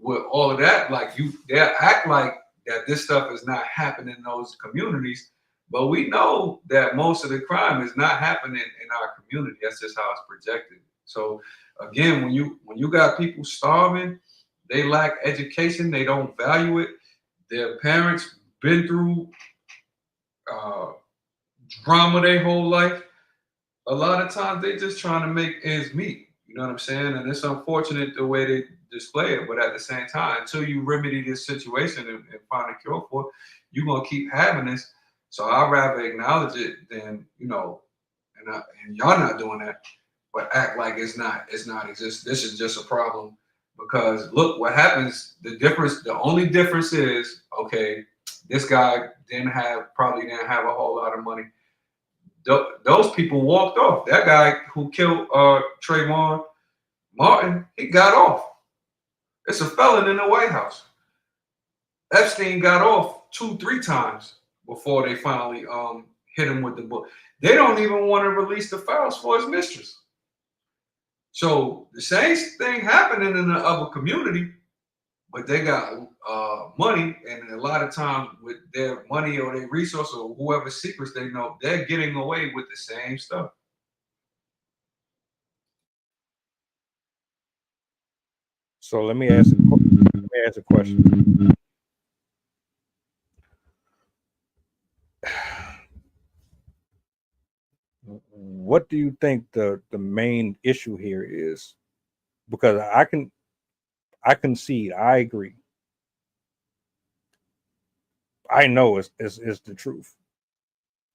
with all of that, like they act like that this stuff is not happening in those communities, but we know that most of the crime is not happening in our community. That's just how it's projected. So again, when you got people starving, they lack education, they don't value it. Their parents been through drama their whole life. A lot of times they just trying to make ends meet. You know what I'm saying? And it's unfortunate the way they display it, but at the same time, until you remedy this situation and find a cure for it, you're gonna keep having this. So I'd rather acknowledge it than, and y'all not doing that, but act like it's not exist. This is just a problem, because look what happens. The only difference is, okay, this guy probably didn't have a whole lot of money. Those people walked off. That guy who killed Trayvon Martin, he got off. It's a felon in the White House. Epstein got off 2-3 times before they finally hit him with the book. They don't even want to release the files for his mistress. So the same thing happening in the other community, but they got money, and a lot of times with their money or their resources or whoever secrets they know, they're getting away with the same stuff. So let me ask a question. What do you think the main issue here is? Because I concede, I agree. I know it's the truth,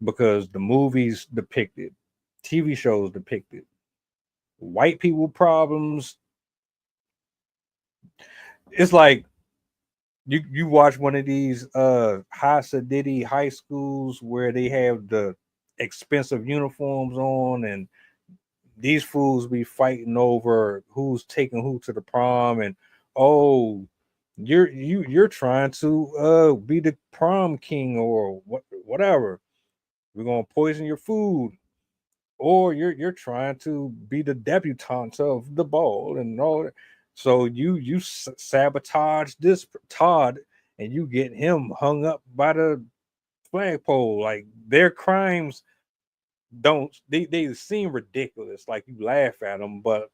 because the movies depicted, TV shows depicted white people problems. It's like you watch one of these high schools where they have the expensive uniforms on, and these fools be fighting over who's taking who to the prom, and oh, you're trying to be the prom king or whatever. We're gonna poison your food, or you're trying to be the debutante of the ball and all that. So you sabotage this Todd, and you get him hung up by the flagpole. Like their crimes don't they seem ridiculous. Like you laugh at them, but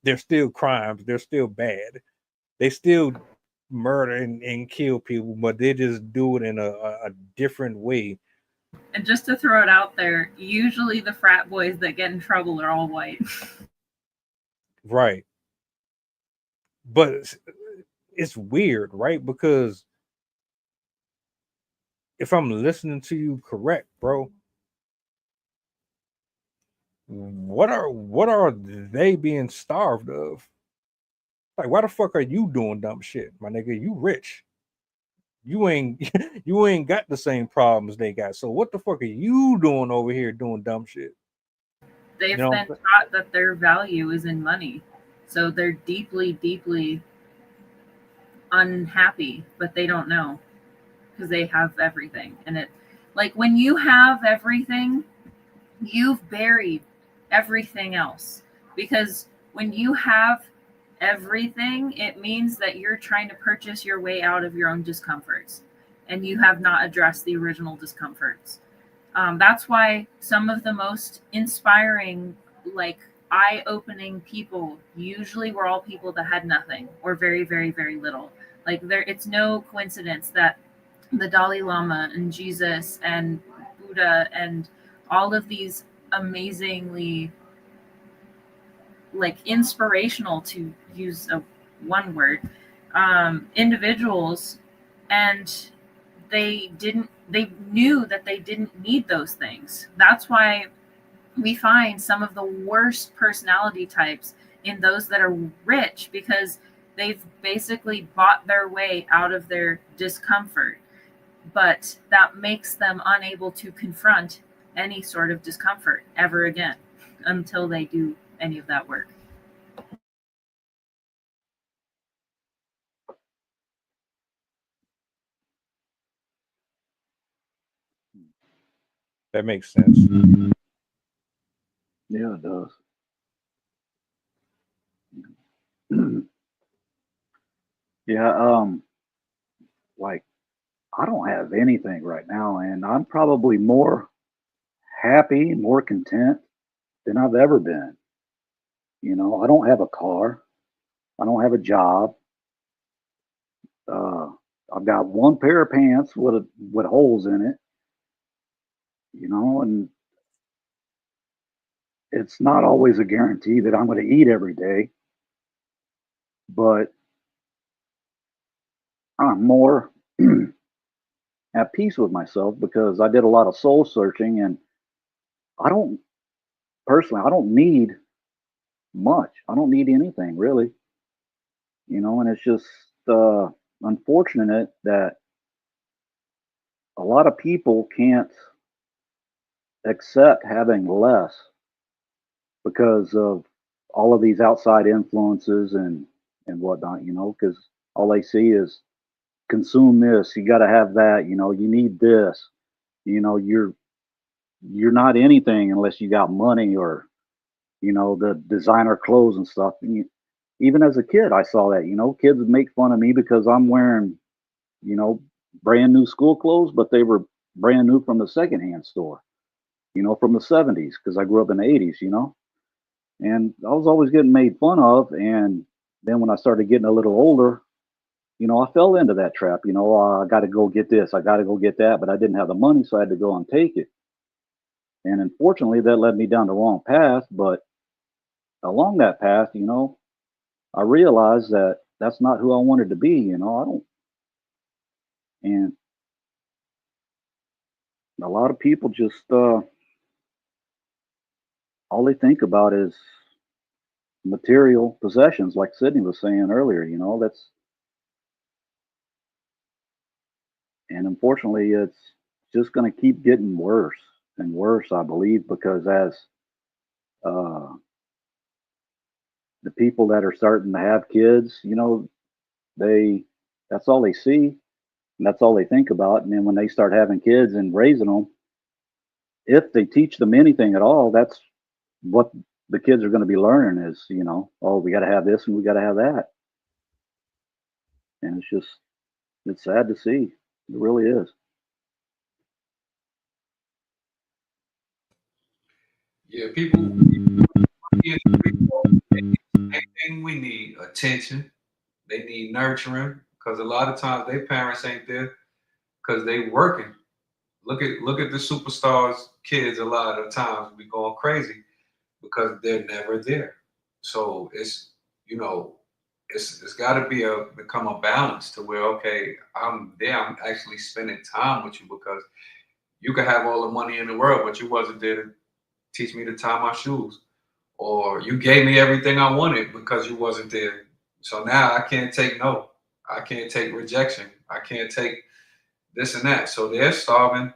they're still crimes. They're still bad. They still murder and kill people, but they just do it in a different way. And just to throw it out there, usually the frat boys that get in trouble are all white. Right. But it's weird, right? Because if I'm listening to you correct, bro, what are they being starved of? Like, why the fuck are you doing dumb shit, my nigga? You rich. You ain't you ain't got the same problems they got. So what the fuck are you doing over here doing dumb shit? They've You know been taught that their value is in money. So they're deeply, deeply unhappy, but they don't know because they have everything. And it, like, when you have everything, you've buried everything else. Because when you have everything, it means that you're trying to purchase your way out of your own discomforts, and you have not addressed the original discomforts. That's why some of the most inspiring, like, eye-opening people usually were all people that had nothing or very, very, very little. Like, it's no coincidence that the Dalai Lama and Jesus and Buddha and all of these amazingly, like, inspirational, to use one word, individuals, and they knew that they didn't need those things. That's why we find some of the worst personality types in those that are rich, because they've basically bought their way out of their discomfort, but that makes them unable to confront any sort of discomfort ever again until they do any of that work. that makes sense. Yeah, it does. Yeah, like I don't have anything right now, and I'm probably more happy, more content than I've ever been. You know, I don't have a car, I don't have a job. Uh, I've got one pair of pants with holes in it. You know, and it's not always a guarantee that I'm going to eat every day, but I'm more at peace with myself because I did a lot of soul searching, and I don't personally, I don't need much. I don't need anything really, you know, and it's just unfortunate that a lot of people can't accept having less because of all of these outside influences and whatnot, you know, because all they see is consume this, you got to have that, you know, you need this, you know, you're not anything unless you got money or you know the designer clothes and stuff. And even as a kid, I saw that, you know, kids would make fun of me because I'm wearing, you know, brand new school clothes, but they were brand new from the secondhand store, you know, from the 70s, because I grew up in the 80s, you know, and I was always getting made fun of. And then when I started getting a little older, you know, I fell into that trap. You know, I got to go get this, I got to go get that, but I didn't have the money, so I had to go and take it. And unfortunately, that led me down the wrong path. But along that path, you know, I realized that that's not who I wanted to be. You know, I don't, and a lot of people just all they think about is material possessions, like Sydney was saying earlier. You know, that's, and unfortunately, it's just going to keep getting worse and worse, I believe, because as uh, the people that are starting to have kids, they that's all they see and that's all they think about. And then when they start having kids and raising them, if they teach them anything at all, that's what the kids are going to be learning is, oh, we got to have this and we got to have that. And it's sad to see. It really is. Yeah, people, anything we need, attention. They need nurturing because a lot of times their parents ain't there because they working. Look at the superstars kids. A lot of times be going crazy because they're never there. So it's got to become a balance to where, okay, I'm there, I'm actually spending time with you, because you could have all the money in the world but you wasn't there to teach me to tie my shoes, or you gave me everything I wanted because you wasn't there. So now I can't take no, I can't take rejection, I can't take this and that. So they're starving,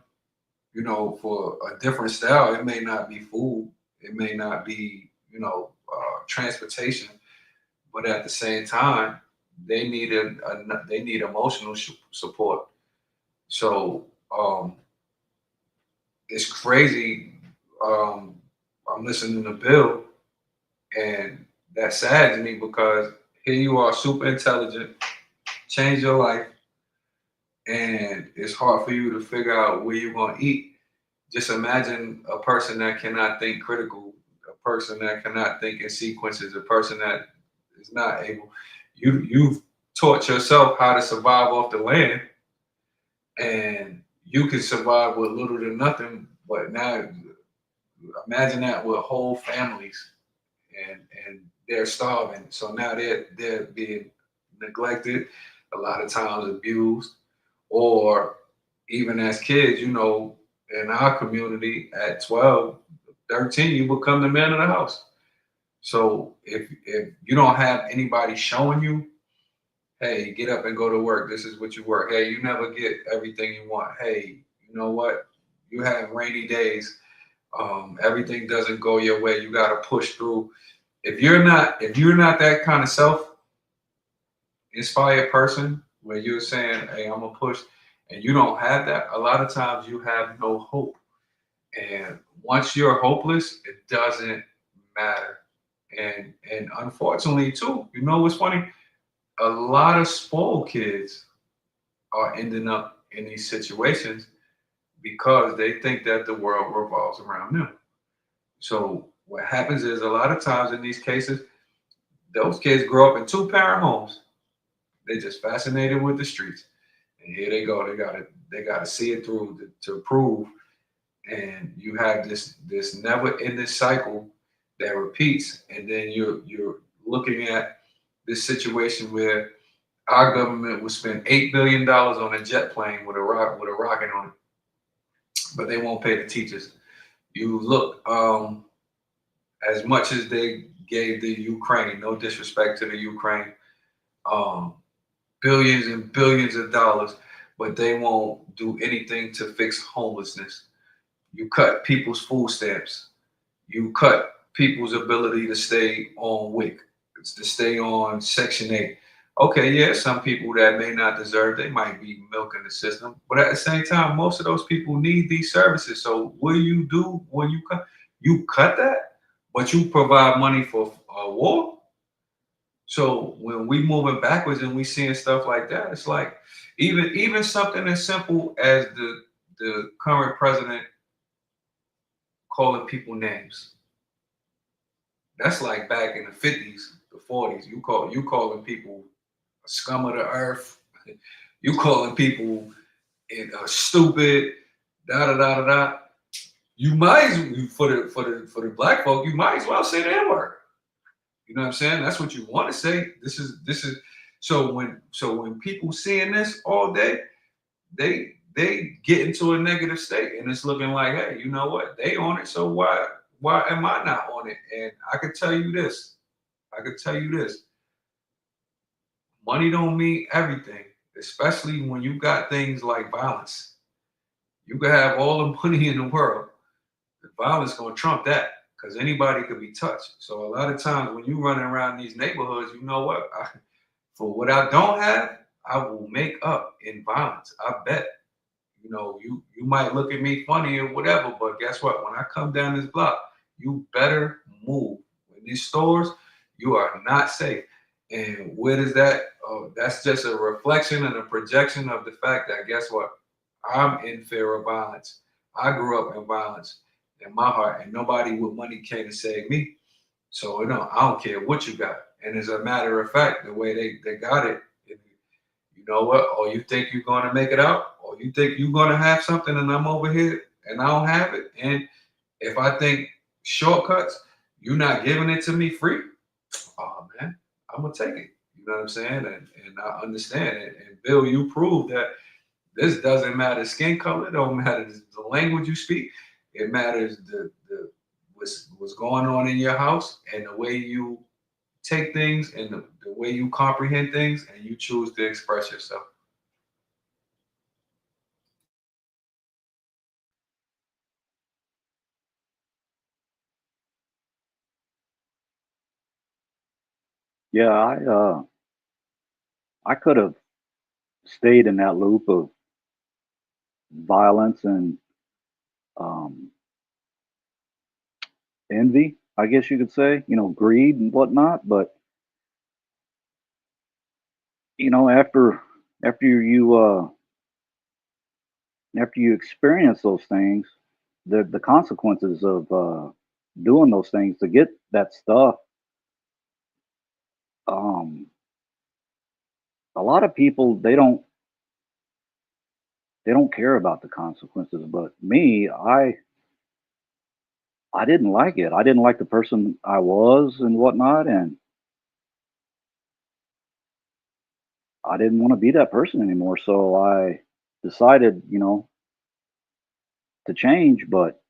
for a different style. It may not be food, it may not be, transportation, but at the same time, they need they need emotional support. So it's crazy. Um, I'm listening to Bill, and that saddens me because here you are, super intelligent, change your life, and it's hard for you to figure out where you're going to eat. Just imagine a person that cannot think critical, a person that cannot think in sequences, a person that is not able. You've taught yourself how to survive off the land, and you can survive with little to nothing. But now imagine that with whole families, and they're starving. So now they're being neglected, a lot of times abused, or even as kids, in our community at 12, 13, you become the man of the house. So if you don't have anybody showing you, hey, get up and go to work. This is what you work. Hey, you never get everything you want. Hey, you know what? You have rainy days. Everything doesn't go your way. You got to push through. If you're not that kind of self-inspired person where you're saying, hey, I'm gonna push, and you don't have that, a lot of times you have no hope. And once you're hopeless, it doesn't matter. And unfortunately too, what's funny? A lot of spoiled kids are ending up in these situations because they think that the world revolves around them. So what happens is, a lot of times in these cases, those kids grow up in two-parent homes. They're just fascinated with the streets, and here they go. They gotta see it through to prove. And you have this never-ending cycle that repeats. And then you're looking at this situation where our government will spend $8 billion on a jet plane with a rocket on it, but they won't pay the teachers. You look, as much as they gave the Ukraine, no disrespect to the Ukraine, um, billions and billions of dollars, but they won't do anything to fix homelessness. You cut people's food stamps. You cut people's ability to stay on WIC, to stay on Section 8. Okay, yeah, some people that may not deserve, they might be milking the system. But at the same time, most of those people need these services. So what do you do when you cut? You cut that, but you provide money for a war. So when we moving backwards and we seeing stuff like that, it's like even something as simple as the current president calling people names. That's like back in the 50s, the 40s. You calling people a scum of the earth. You calling people stupid. Da da da da da. You might for the black folk, you might as well say the N word. You know what I'm saying? That's what you want to say. This is so when people seeing this all day, they get into a negative state, and it's looking like, hey, you know what? They on it, so why am I not on it? And I could tell you this. Money don't mean everything, especially when you got things like violence. You can have all the money in the world, violence gonna trump that, because anybody could be touched. So a lot of times when you running around these neighborhoods, you know what? For what I don't have, I will make up in violence. I bet. You know, you might look at me funny or whatever, but guess what? When I come down this block, you better move. In these stores, you are not safe. And where does that? That's just a reflection and a projection of the fact that guess what? I'm in fear of violence. I grew up in violence in my heart, and nobody with money came to save me. So I don't care what you got. And as a matter of fact, the way they got it, you know what? Or you think you're gonna make it out, or you think you're gonna have something, and I'm over here and I don't have it. And if I think shortcuts, you're not giving it to me free. Oh man, I'm gonna take it. You know what I'm saying? And I understand it. And Bill, you proved that this doesn't matter skin color, it don't matter the language you speak. It matters the what's going on in your house and the way you take things and the way you comprehend things and you choose to express yourself. Yeah, I could have stayed in that loop of violence and um, envy, I guess you could say, greed and whatnot. But after you experience those things, the consequences of doing those things to get that stuff, um, a lot of people they don't care about the consequences. But me, I didn't like it. I didn't like the person I was and whatnot, and I didn't want to be that person anymore. So I decided, to change. But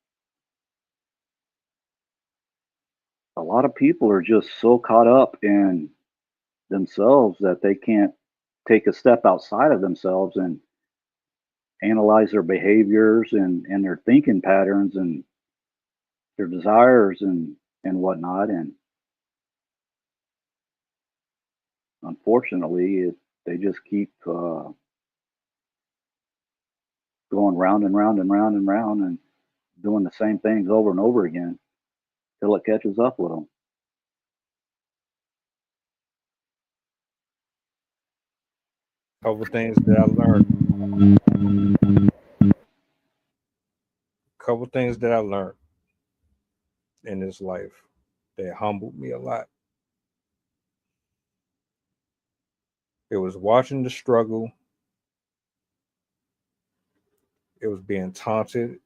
a lot of people are just so caught up in themselves that they can't take a step outside of themselves and analyze their behaviors and their thinking patterns and their desires and whatnot. And unfortunately, they just keep going round and round and round and round and doing the same things over and over again till it catches up with them. Couple things that I learned. Couple things that I learned in this life that humbled me a lot. It was watching the struggle. It was being taunted.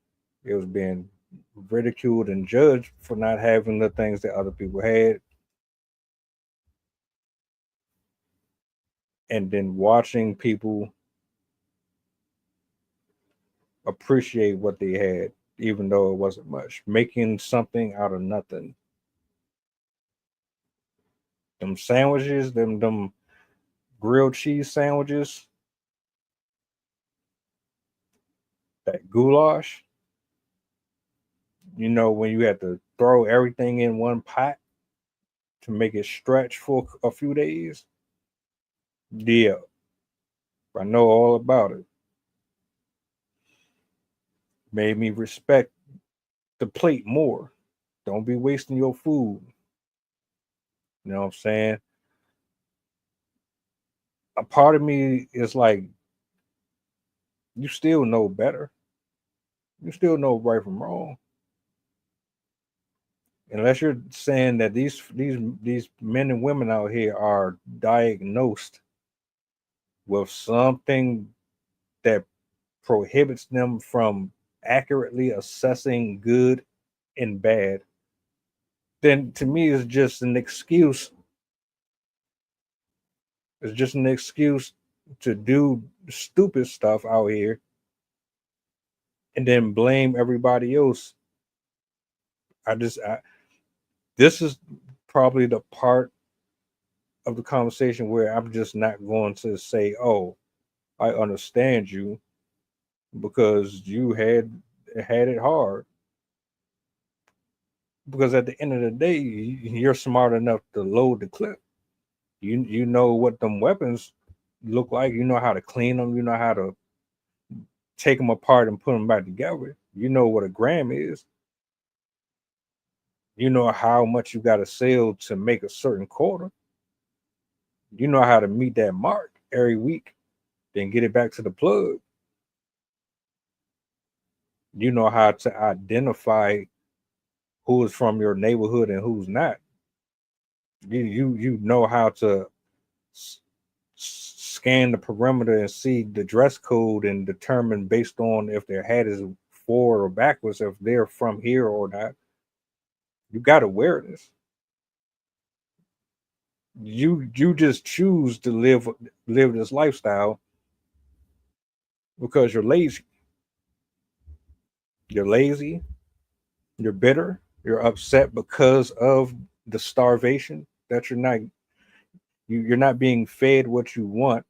It was being ridiculed and judged for not having the things that other people had. And then watching people appreciate what they had, even though it wasn't much. Making something out of nothing. Them sandwiches, them grilled cheese sandwiches, that goulash. When you had to throw everything in one pot to make it stretch for a few days. Yeah, I know all about it. Made me respect the plate more. Don't be wasting your food. You know what I'm saying? A part of me is like, you still know better. You still know right from wrong. Unless you're saying that these men and women out here are diagnosed with something that prohibits them from accurately assessing good and bad, then to me it's just an excuse. It's just an excuse to do stupid stuff out here and then blame everybody else. This is probably the part of the conversation where I'm just not going to say, "Oh, I understand you," because you had it hard. Because at the end of the day, you're smart enough to load the clip. You know what them weapons look like. You know how to clean them. You know how to take them apart and put them back together. You know what a gram is. You know how much you got to sell to make a certain quarter. You know how to meet that mark every week, then get it back to the plug. You know how to identify who is from your neighborhood and who's not. You know how to scan the perimeter and see the dress code and determine based on if their hat is forward or backwards if they're from here or not. You got awareness. You just choose to live this lifestyle because you're lazy. You're lazy. You're bitter. You're upset because of the starvation that you're not being fed what you want,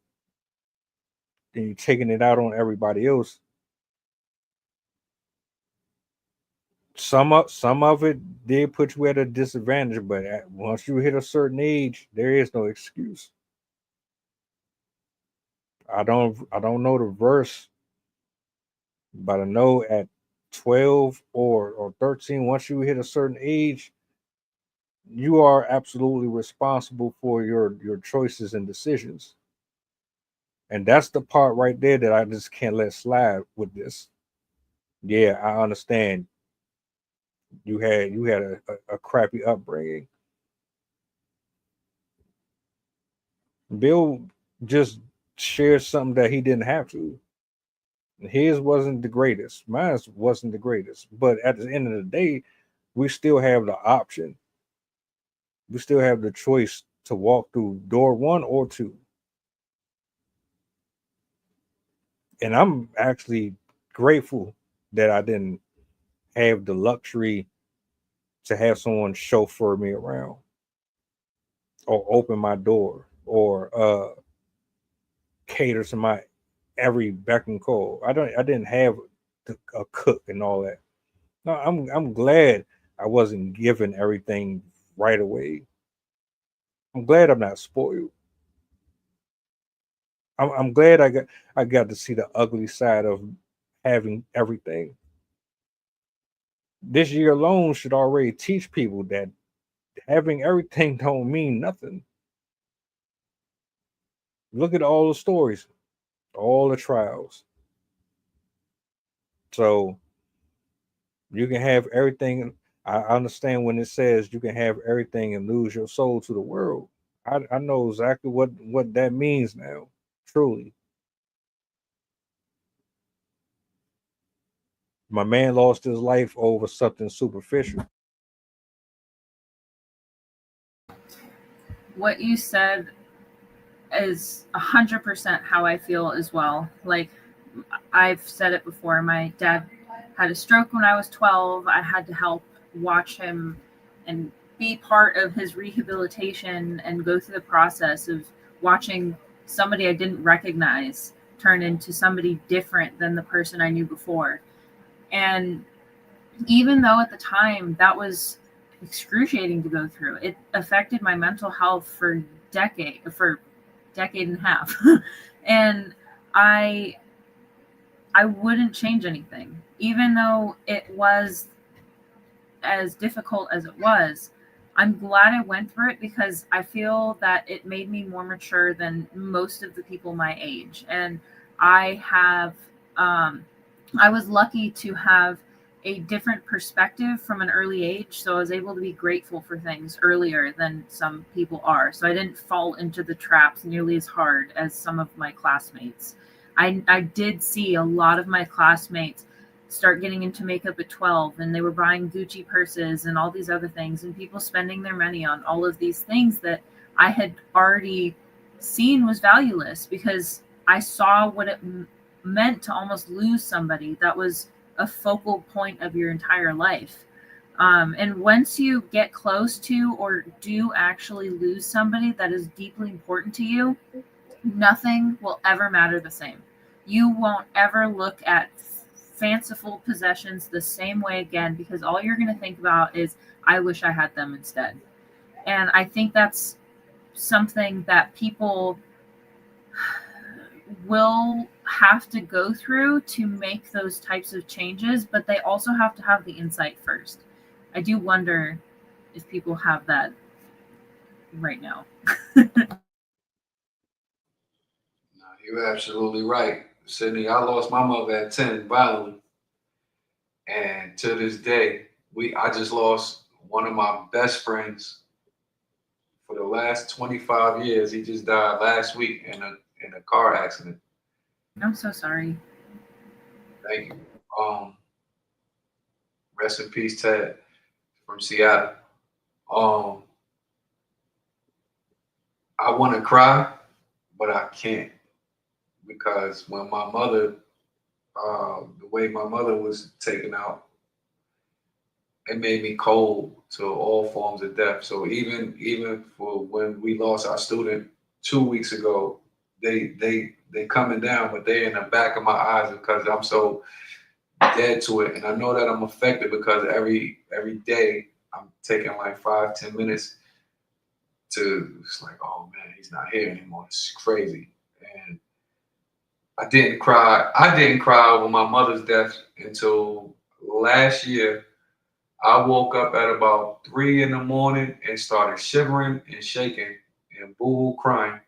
and you're taking it out on everybody else. Some of it did put you at a disadvantage, but once you hit a certain age, there is no excuse. I don't know the verse, but I know at 12 or 13, once you hit a certain age, you are absolutely responsible for your choices and decisions. And that's the part right there that I just can't let slide with this. Yeah, I understand. You had a crappy upbringing. Bill just shared something that he didn't have to. His wasn't the greatest. Mine wasn't the greatest. But at the end of the day, we still have the option. We still have the choice to walk through door 1 or 2. And I'm actually grateful that I didn't have the luxury to have someone chauffeur me around or open my door or cater to my every beck and call. I didn't have a cook and all that. No, I'm glad I wasn't given everything right away. I'm glad I'm not spoiled. I'm glad I got to see the ugly side of having everything. This year alone should already teach people that having everything don't mean nothing. Look at all the stories, all the trials. So you can have everything. I understand when it says you can have everything and lose your soul to the world. I know exactly what that means now, truly. My man lost his life over something superficial. What you said is 100% how I feel as well. Like, I've said it before, my dad had a stroke when I was 12. I had to help watch him and be part of his rehabilitation and go through the process of watching somebody I didn't recognize turn into somebody different than the person I knew before. And even though at the time that was excruciating to go through, it affected my mental health for decade and a half. And I wouldn't change anything, even though it was as difficult as it was. I'm glad I went through it because I feel that it made me more mature than most of the people my age. And I was lucky to have a different perspective from an early age. So I was able to be grateful for things earlier than some people are. So I didn't fall into the traps nearly as hard as some of my classmates. I did see a lot of my classmates start getting into makeup at 12, and they were buying Gucci purses and all these other things, and people spending their money on all of these things that I had already seen was valueless because I saw what it meant to almost lose somebody that was a focal point of your entire life. And once you get close to or do actually lose somebody that is deeply important to you, nothing will ever matter the same. You won't ever look at fanciful possessions the same way again, because all you're going to think about is, I wish I had them instead. And I think that's something that people will have to go through to make those types of changes, but they also have to have the insight first. I do wonder if people have that right now. You're absolutely right, Sydney. I lost my mother at 10 violently, and to this day, I just lost one of my best friends for the last 25 years. He just died last week in a car accident. I'm so sorry. Thank you. Rest in peace, Ted from Seattle. I want to cry, but I can't, because when my mother, the way my mother was taken out, it made me cold to all forms of death. So even for when we lost our student 2 weeks ago, they coming down, but they in the back of my eyes because I'm so dead to it. And I know that I'm affected because every day I'm taking like 5-10 minutes to, it's like, oh man, he's not here anymore. It's crazy. And I didn't cry over my mother's death until last year. I woke up at about 3 in the morning and started shivering and shaking and boo crying.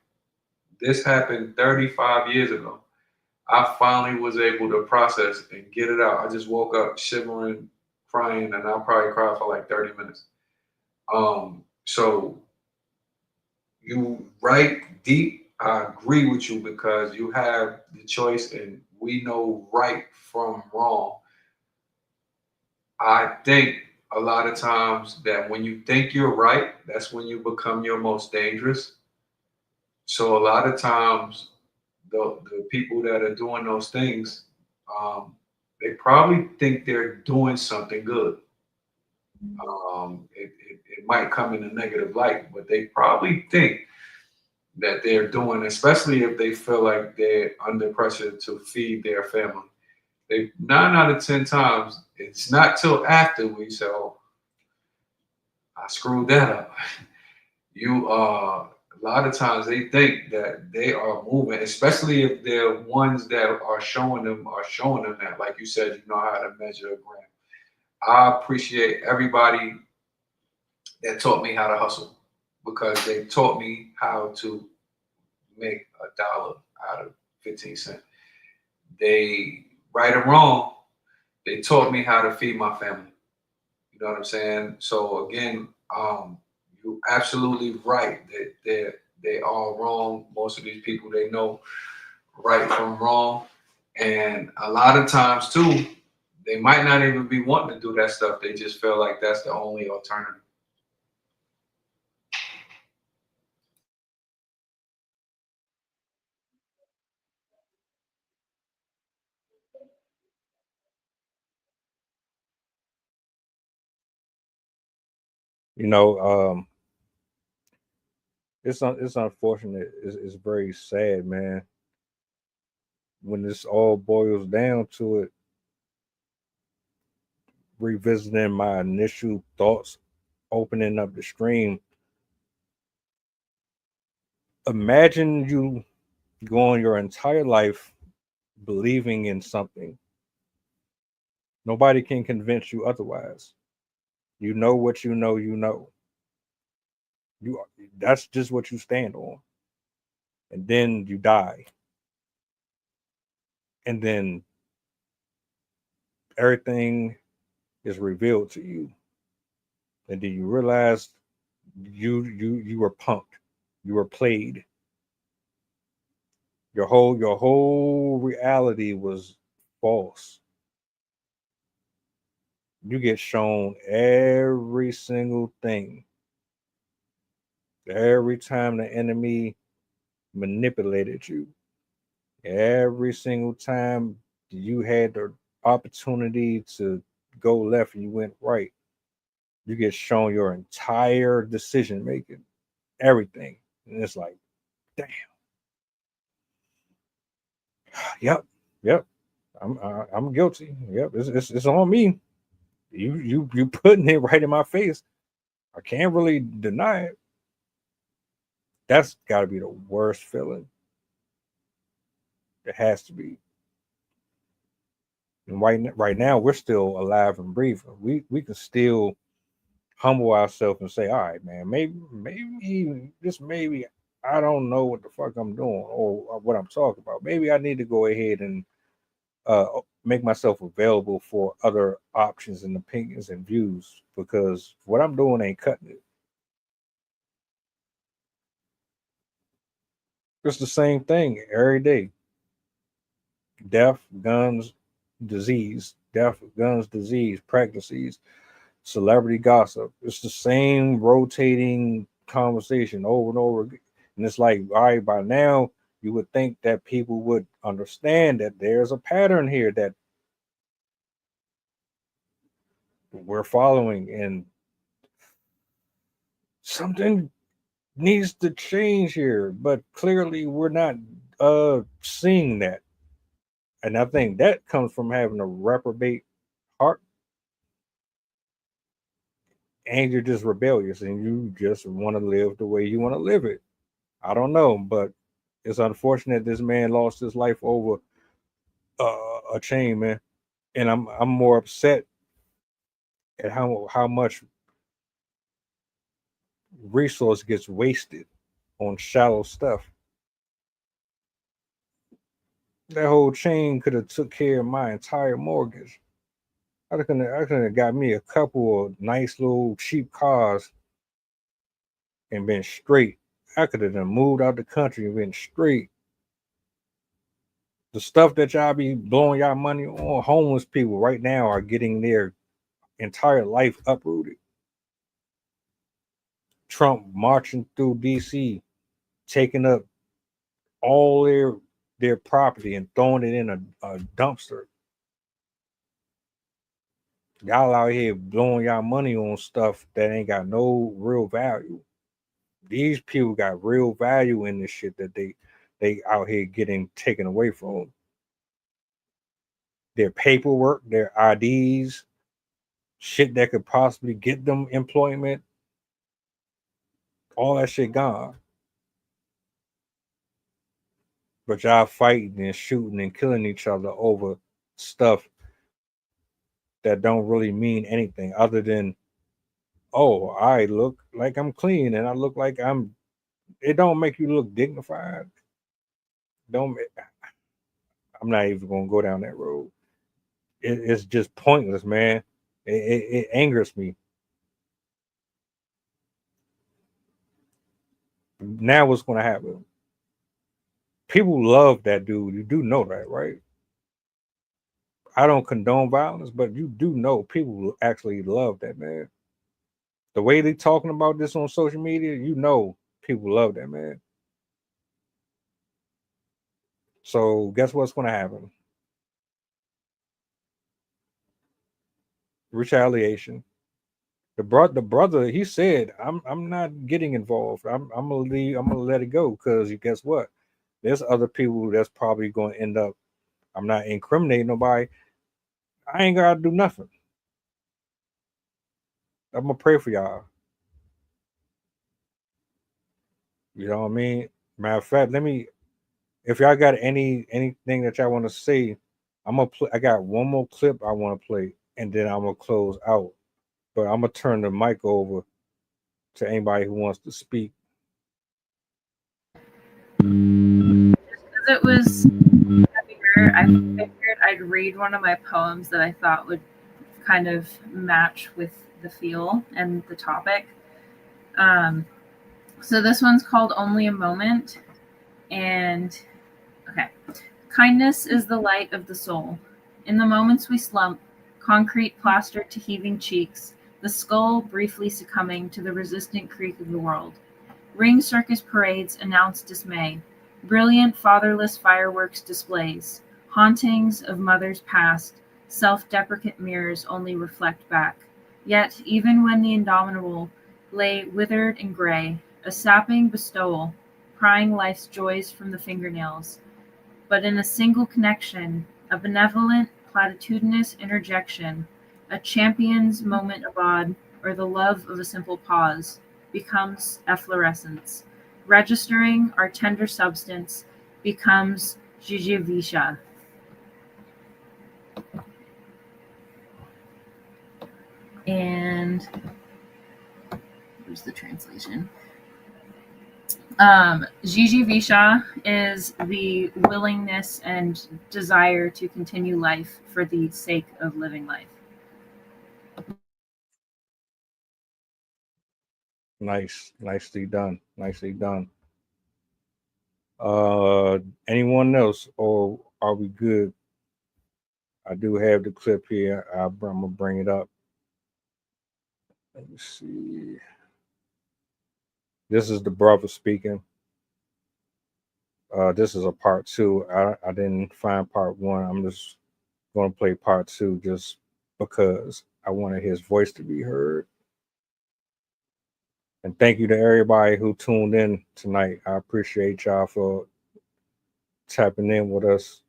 This happened 35 years ago. I finally was able to process and get it out. I just woke up shivering, crying, and I'll probably cry for like 30 minutes. So you right deep. I agree with you because you have the choice and we know right from wrong. I think a lot of times that when you think you're right, that's when you become your most dangerous. So a lot of times the people that are doing those things, they probably think they're doing something good. It might come in a negative light, but they probably think that they're doing, especially if they feel like they're under pressure to feed their family. They 9 out of 10 times, it's not till after we say, "Oh, I screwed that up." A lot of times they think that they are moving, especially if they're ones that are showing them that, like you said, you know how to measure a gram. I appreciate everybody that taught me how to hustle because they taught me how to make $1 out of 15 cents. They, right or wrong, they taught me how to feed my family. You know what I'm saying? So again, you're absolutely right that they are wrong. Most of these people, they know right from wrong. And a lot of times too, they might not even be wanting to do that stuff. They just feel like that's the only alternative. You know, it's unfortunate. It's very sad, man. When this all boils down to it, revisiting my initial thoughts, opening up the stream. Imagine you going your entire life believing in something. Nobody can convince you otherwise. You know what you know, you know. That's just what you stand on. And then you die. And then everything is revealed to you. And then you realize you were punked. You were played. Your whole reality was false. You get shown every single thing. Every time the enemy manipulated you, every single time you had the opportunity to go left and you went right, you get shown your entire decision making, everything. And it's like, damn. Yep. I'm guilty. Yep, it's on me. You putting it right in my face. I can't really deny it. That's got to be the worst feeling. It has to be. And right now we're still alive and breathing. We can still humble ourselves and say, all right, man, maybe just maybe I don't know what the fuck I'm doing or what I'm talking about. Maybe I need to go ahead and make myself available for other options and opinions and views because what I'm doing ain't cutting it. It's the same thing every day. Death, guns, disease, death, guns, disease, pregnancies, celebrity gossip. It's the same rotating conversation over and over again. And it's like, all right, by now, you would think that people would understand that there's a pattern here that we're following and something needs to change here. But clearly, we're not seeing that. And I think that comes from having a reprobate heart and you're just rebellious and you just want to live the way you want to live it. I don't know, but it's unfortunate this man lost his life over a chain, man. And I'm more upset at how much resource gets wasted on shallow stuff. That whole chain could have took care of my entire mortgage. I could have got me a couple of nice little cheap cars and been straight. I could have moved out the country and been straight. The stuff that y'all be blowing y'all money on, homeless people right now are getting their entire life uprooted. Trump marching through DC, taking up all their property and throwing it in a dumpster. Y'all out here blowing y'all money on stuff that ain't got no real value. These people got real value in this shit that they out here getting taken away from them. Their paperwork, their IDs, shit that could possibly get them employment, all that shit gone. But y'all fighting and shooting and killing each other over stuff that don't really mean anything other than, oh, I look like I'm clean and I look like it don't make you look dignified. Don't I'm not even gonna go down that road. It's just pointless, man. It angers me. Now what's gonna happen? People love that dude. You do know that, right? I don't condone violence, but you do know people actually love that man. The way they talking about this on social media, you know people love that man. So guess what's gonna happen? Retaliation. The brother, he said, I'm not getting involved. I'm gonna leave, I'm gonna let it go because guess what? There's other people that's probably gonna end up. I'm not incriminating nobody. I ain't gotta do nothing. I'm gonna pray for y'all. You know what I mean? Matter of fact, if y'all got anything that y'all want to say, I'm gonna play. I got one more clip I want to play, and then I'm gonna close out. But I'm gonna turn the mic over to anybody who wants to speak. It was heavier. I figured I'd read one of my poems that I thought would kind of match with the feel and the topic. So this one's called Only a Moment. And okay. Kindness is the light of the soul. In the moments we slump, concrete plastered to heaving cheeks, the skull briefly succumbing to the resistant creak of the world. Ring circus parades announce dismay. Brilliant fatherless fireworks displays. Hauntings of mothers past. Self-deprecate mirrors only reflect back. Yet, even when the indomitable lay withered and gray, a sapping bestowal, prying life's joys from the fingernails. But in a single connection, a benevolent, platitudinous interjection, a champion's moment abroad, or the love of a simple pause, becomes efflorescence. Registering our tender substance becomes jijivisha. And here's the translation. Jijivisha is the willingness and desire to continue life for the sake of living life. Nice, nicely done, nicely done. Anyone else, or are we good? I do have the clip here. I'm gonna bring it up. Let me see. This is the brother speaking. This is a part 2. I didn't find part 1. I'm just going to play part 2 just because I wanted his voice to be heard. And thank you to everybody who tuned in tonight. I appreciate y'all for tapping in with us.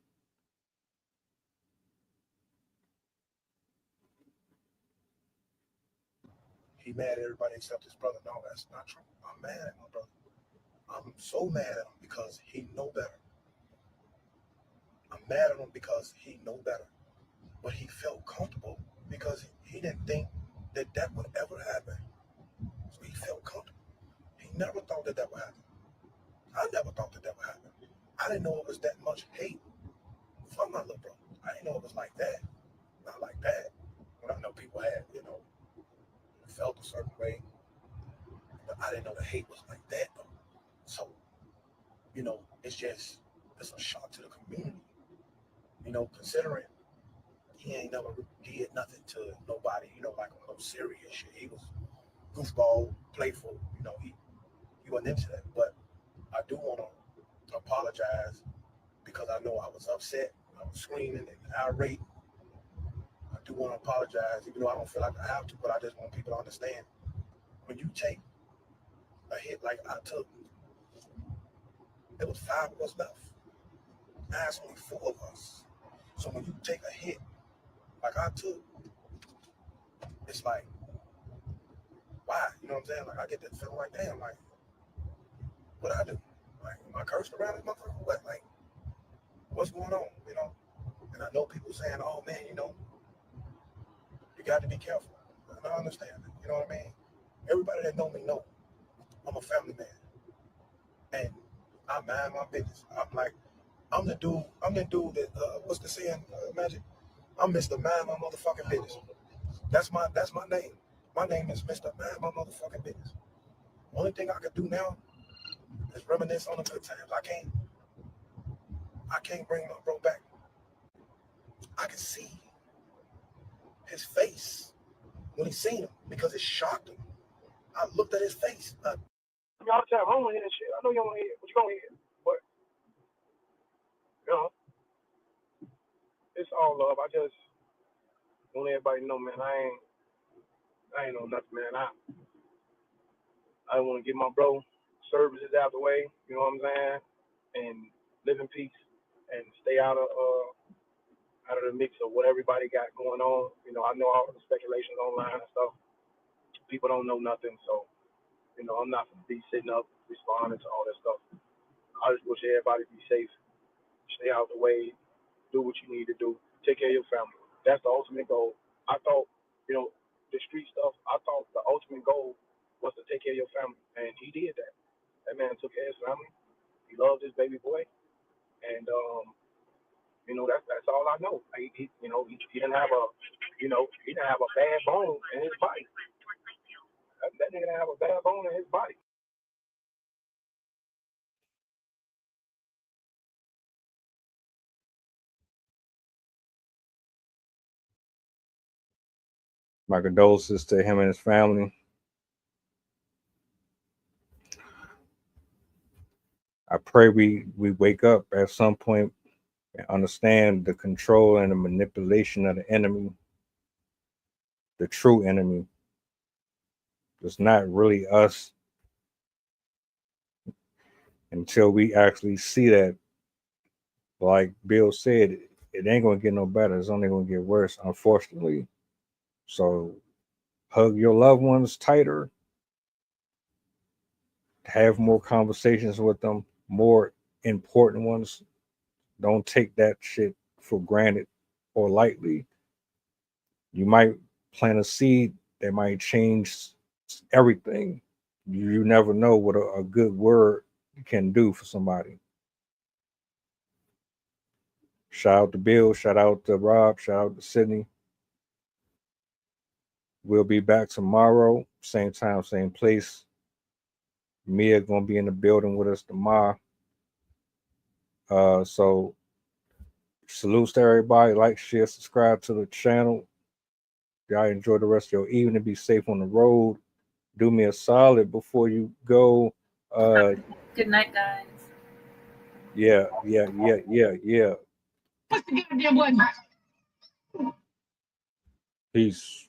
He mad at everybody except his brother. No, that's not true. I'm mad at my brother. I'm so mad at him because he know better. I'm mad at him because he know better. But he felt comfortable because he didn't think that that would ever happen. So he felt comfortable. He never thought that that would happen. I never thought that that would happen. I didn't know it was that much hate from my little brother. I didn't know it was like that. Not like that. But I know people had, felt a certain way. But I didn't know the hate was like that though. So, it's a shock to the community. Considering he ain't never did nothing to nobody, like on no serious shit. He was goofball, playful, he wasn't into that. But I do want to apologize because I know I was upset, I was screaming and irate. I do want to apologize, even though I don't feel like I have to, but I just want people to understand when you take a hit like I took, there was 5 of us left. Now it's only 4 of us. So when you take a hit like I took, it's like, why? You know what I'm saying? Like I get that feeling like, damn, like, what I do? Like, am I cursed around this motherfucker? What? Like, what's going on? And I know people saying, oh man, you got to be careful. And I understand it. You know what I mean? Everybody that know me know I'm a family man. And I mind my business. I'm the dude that, what's the saying, Magic? I'm Mr. Mind My Motherfucking Business. That's my name. My name is Mr. Mind My Motherfucking Business. Only thing I can do now is reminisce on the good times. I can't bring my bro back. I can see his face when he seen him because it shocked him. I looked at his face. Y'all tell him, I don't want to hear that shit. I know you don't want to hear it, but you gonna hear it. But it's all love. I just want everybody to know, man, I ain't know nothing, man. I want to get my bro services out the way, you know what I'm saying? And live in peace and stay out of the mix of what everybody got going on. I know all the speculations online and stuff. People don't know nothing, so I'm not gonna be sitting up responding to all that stuff. I just wish everybody be safe, stay out the way, do what you need to do, take care of your family. That's the ultimate goal. I thought, the street stuff, I thought the ultimate goal was to take care of your family, and he did that. That man took care of his family. He loved his baby boy, and that's all I know. He didn't have a bad bone in his body. That nigga didn't have a bad bone in his body. My condolences to him and his family. I pray we wake up at some point and understand the control and the manipulation of the enemy, the true enemy. It's not really us until we actually see that. Like Bill said, it ain't gonna get no better. It's only gonna get worse, unfortunately. So hug your loved ones tighter. Have more conversations with them, more important ones. Don't take that shit for granted or lightly. You might plant a seed that might change everything. You never know what a good word can do for somebody. Shout out to Bill, shout out to Rob, shout out to Sydney. We'll be back tomorrow, same time, same place. Mia gonna be in the building with us tomorrow. So salutes to everybody. Like, share, subscribe to the channel. Y'all enjoy the rest of your evening. Be safe on the road. Do me a solid before you go. Good night, guys. Yeah. What's the goddamn button? Peace.